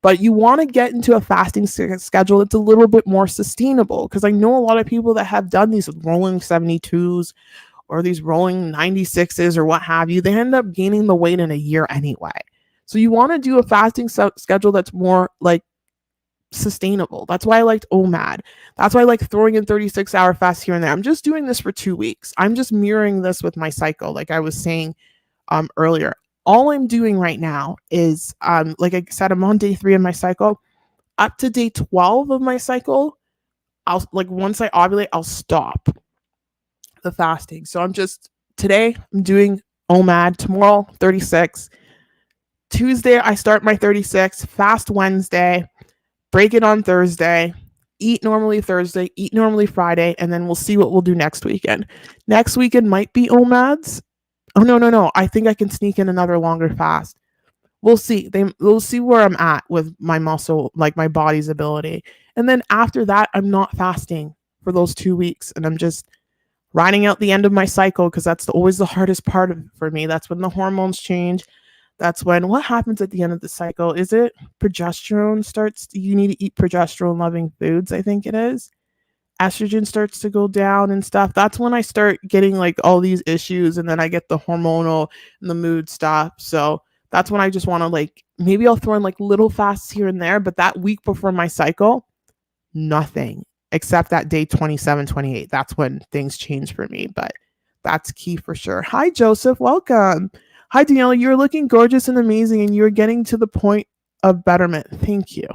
[SPEAKER 1] But you want to get into a fasting schedule that's a little bit more sustainable, because I know a lot of people that have done these rolling 72s or these rolling 96s or what have you. They end up gaining the weight in a year anyway. So you want to do a fasting schedule that's more like sustainable. That's why I liked OMAD. That's why I like throwing in 36-hour fasts here and there. I'm just doing this for 2 weeks. I'm just mirroring this with my cycle, like I was saying earlier. All I'm doing right now is, like I said, I'm on day 3 of my cycle. Up to day 12 of my cycle, once I ovulate, I'll stop the fasting. So today I'm doing OMAD, tomorrow 36. Tuesday, I start my 36, fast Wednesday, break it on Thursday, eat normally Thursday, eat normally Friday, and then we'll see what we'll do next weekend. Next weekend might be OMADs. Oh, no. I think I can sneak in another longer fast. We'll see. We'll see where I'm at with my muscle, like my body's ability. And then after that, I'm not fasting for those 2 weeks. And I'm just riding out the end of my cycle, because that's always the hardest part for me. That's when the hormones change. That's when, what happens at the end of the cycle? Is it progesterone starts? You need to eat progesterone loving foods, I think it is. Estrogen starts to go down and stuff. That's when I start getting like all these issues, and then I get the hormonal and the mood stuff. So that's when I just want to maybe I'll throw in like little fasts here and there, but that week before my cycle, nothing except that day 27, 28. That's when things change for me, but that's key for sure. Hi, Joseph. Welcome. Hi, Danielle. You're looking gorgeous and amazing, and you're getting to the point of betterment. Thank you.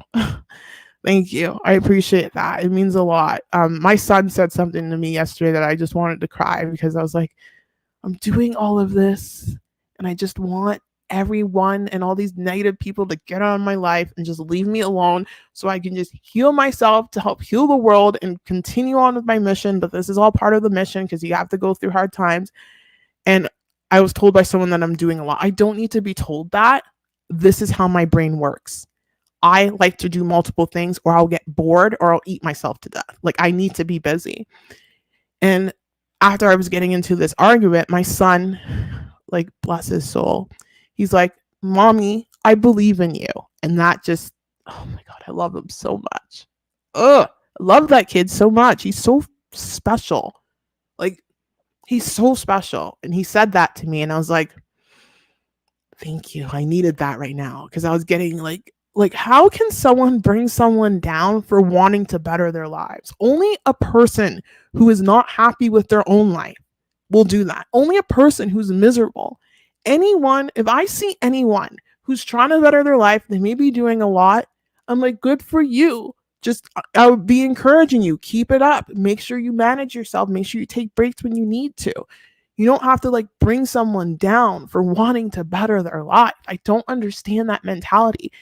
[SPEAKER 1] Thank you. I appreciate that. It means a lot. My son said something to me yesterday that I just wanted to cry, because I was like, I'm doing all of this and I just want everyone and all these negative people to get out of my life and just leave me alone so I can just heal myself to help heal the world and continue on with my mission. But this is all part of the mission, because you have to go through hard times. And I was told by someone that I'm doing a lot. I don't need to be told that. This is how my brain works. I like to do multiple things, or I'll get bored, or I'll eat myself to death. Like, I need to be busy. And after I was getting into this argument, my son, like, bless his soul, he's like, Mommy, I believe in you. And that just, oh my God, I love him so much. Ugh, I love that kid so much. He's so special. Like, he's so special. And he said that to me, and I was like, thank you. I needed that right now, because I was getting like how can someone bring someone down for wanting to better their lives? Only a person who is not happy with their own life will do that. Only a person who's miserable. Anyone, if I see anyone who's trying to better their life, they may be doing a lot. I'm like, good for you. Just, I would be encouraging you. Keep it up. Make sure you manage yourself. Make sure you take breaks when you need to. You don't have to like bring someone down for wanting to better their life. I don't understand that mentality.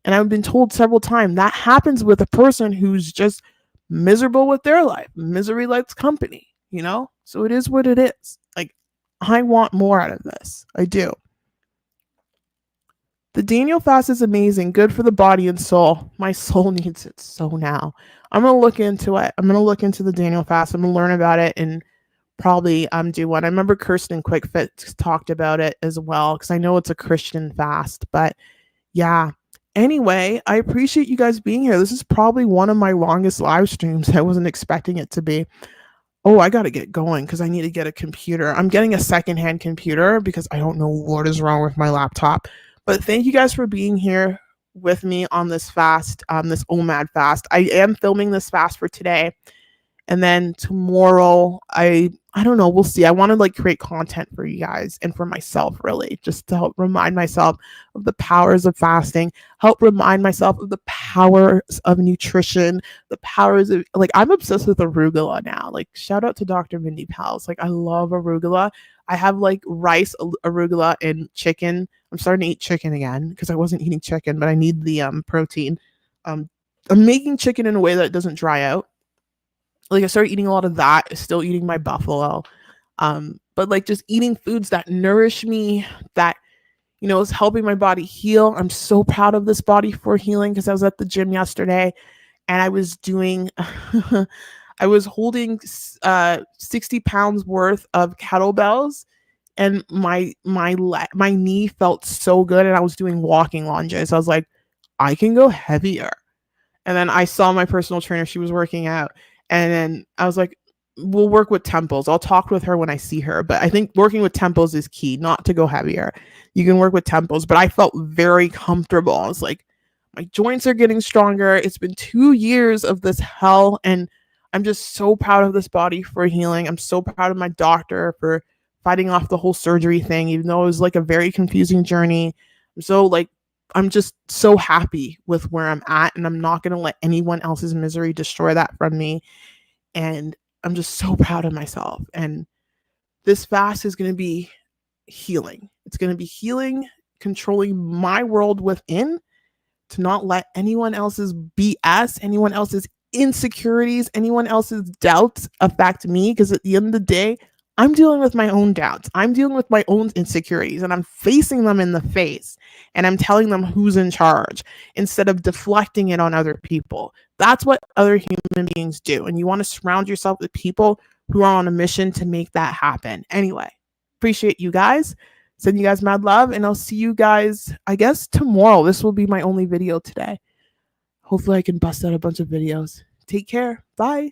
[SPEAKER 1] And I've been told several times that happens with a person who's just miserable with their life. Misery likes company, you know? So it is what it is. Like, I want more out of this. I do. The Daniel fast is amazing, good for the body and soul. My soul needs it so now. I'm going to look into it. I'm going to look into the Daniel fast. I'm going to learn about it and probably do one. I remember Kirsten Quickfit talked about it as well, because I know it's a Christian fast. But yeah. Anyway, I appreciate you guys being here. This is probably one of my longest live streams. I wasn't expecting it to be. Oh, I got to get going because I need to get a computer. I'm getting a secondhand computer because I don't know what is wrong with my laptop. But thank you guys for being here with me on this fast, this OMAD fast. I am filming this fast for today. And then tomorrow, I don't know, we'll see. I want to like create content for you guys and for myself, really, just to help remind myself of the powers of fasting, help remind myself of the powers of nutrition, the powers of, like, I'm obsessed with arugula now. Like, shout out to Dr. Mindy Pals. Like, I love arugula. I have like rice, arugula, and chicken. I'm starting to eat chicken again because I wasn't eating chicken, but I need the protein. I'm making chicken in a way that it doesn't dry out. Like, I started eating a lot of that, still eating my buffalo. But like just eating foods that nourish me, that, you know, is helping my body heal. I'm so proud of this body for healing because I was at the gym yesterday and I was doing, I was holding 60 pounds worth of kettlebells, and my knee felt so good, and I was doing walking lunges. I was like, I can go heavier. And then I saw my personal trainer, she was working out. And then I was like, we'll work with temples. I'll talk with her when I see her. But I think working with temples is key, not to go heavier. You can work with temples. But I felt very comfortable. I was like, my joints are getting stronger. It's been 2 years of this hell. And I'm just so proud of this body for healing. I'm so proud of my doctor for fighting off the whole surgery thing, even though it was like a very confusing journey. I'm just so happy with where I'm at, and I'm not going to let anyone else's misery destroy that from me. And I'm just so proud of myself. And this fast is going to be healing. It's going to be healing, controlling my world within, to not let anyone else's BS, anyone else's insecurities, anyone else's doubts affect me. Because at the end of the day, I'm dealing with my own doubts. I'm dealing with my own insecurities, and I'm facing them in the face, and I'm telling them who's in charge instead of deflecting it on other people. That's what other human beings do. And you want to surround yourself with people who are on a mission to make that happen. Anyway, appreciate you guys. Send you guys mad love, and I'll see you guys, I guess, tomorrow. This will be my only video today. Hopefully I can bust out a bunch of videos. Take care. Bye.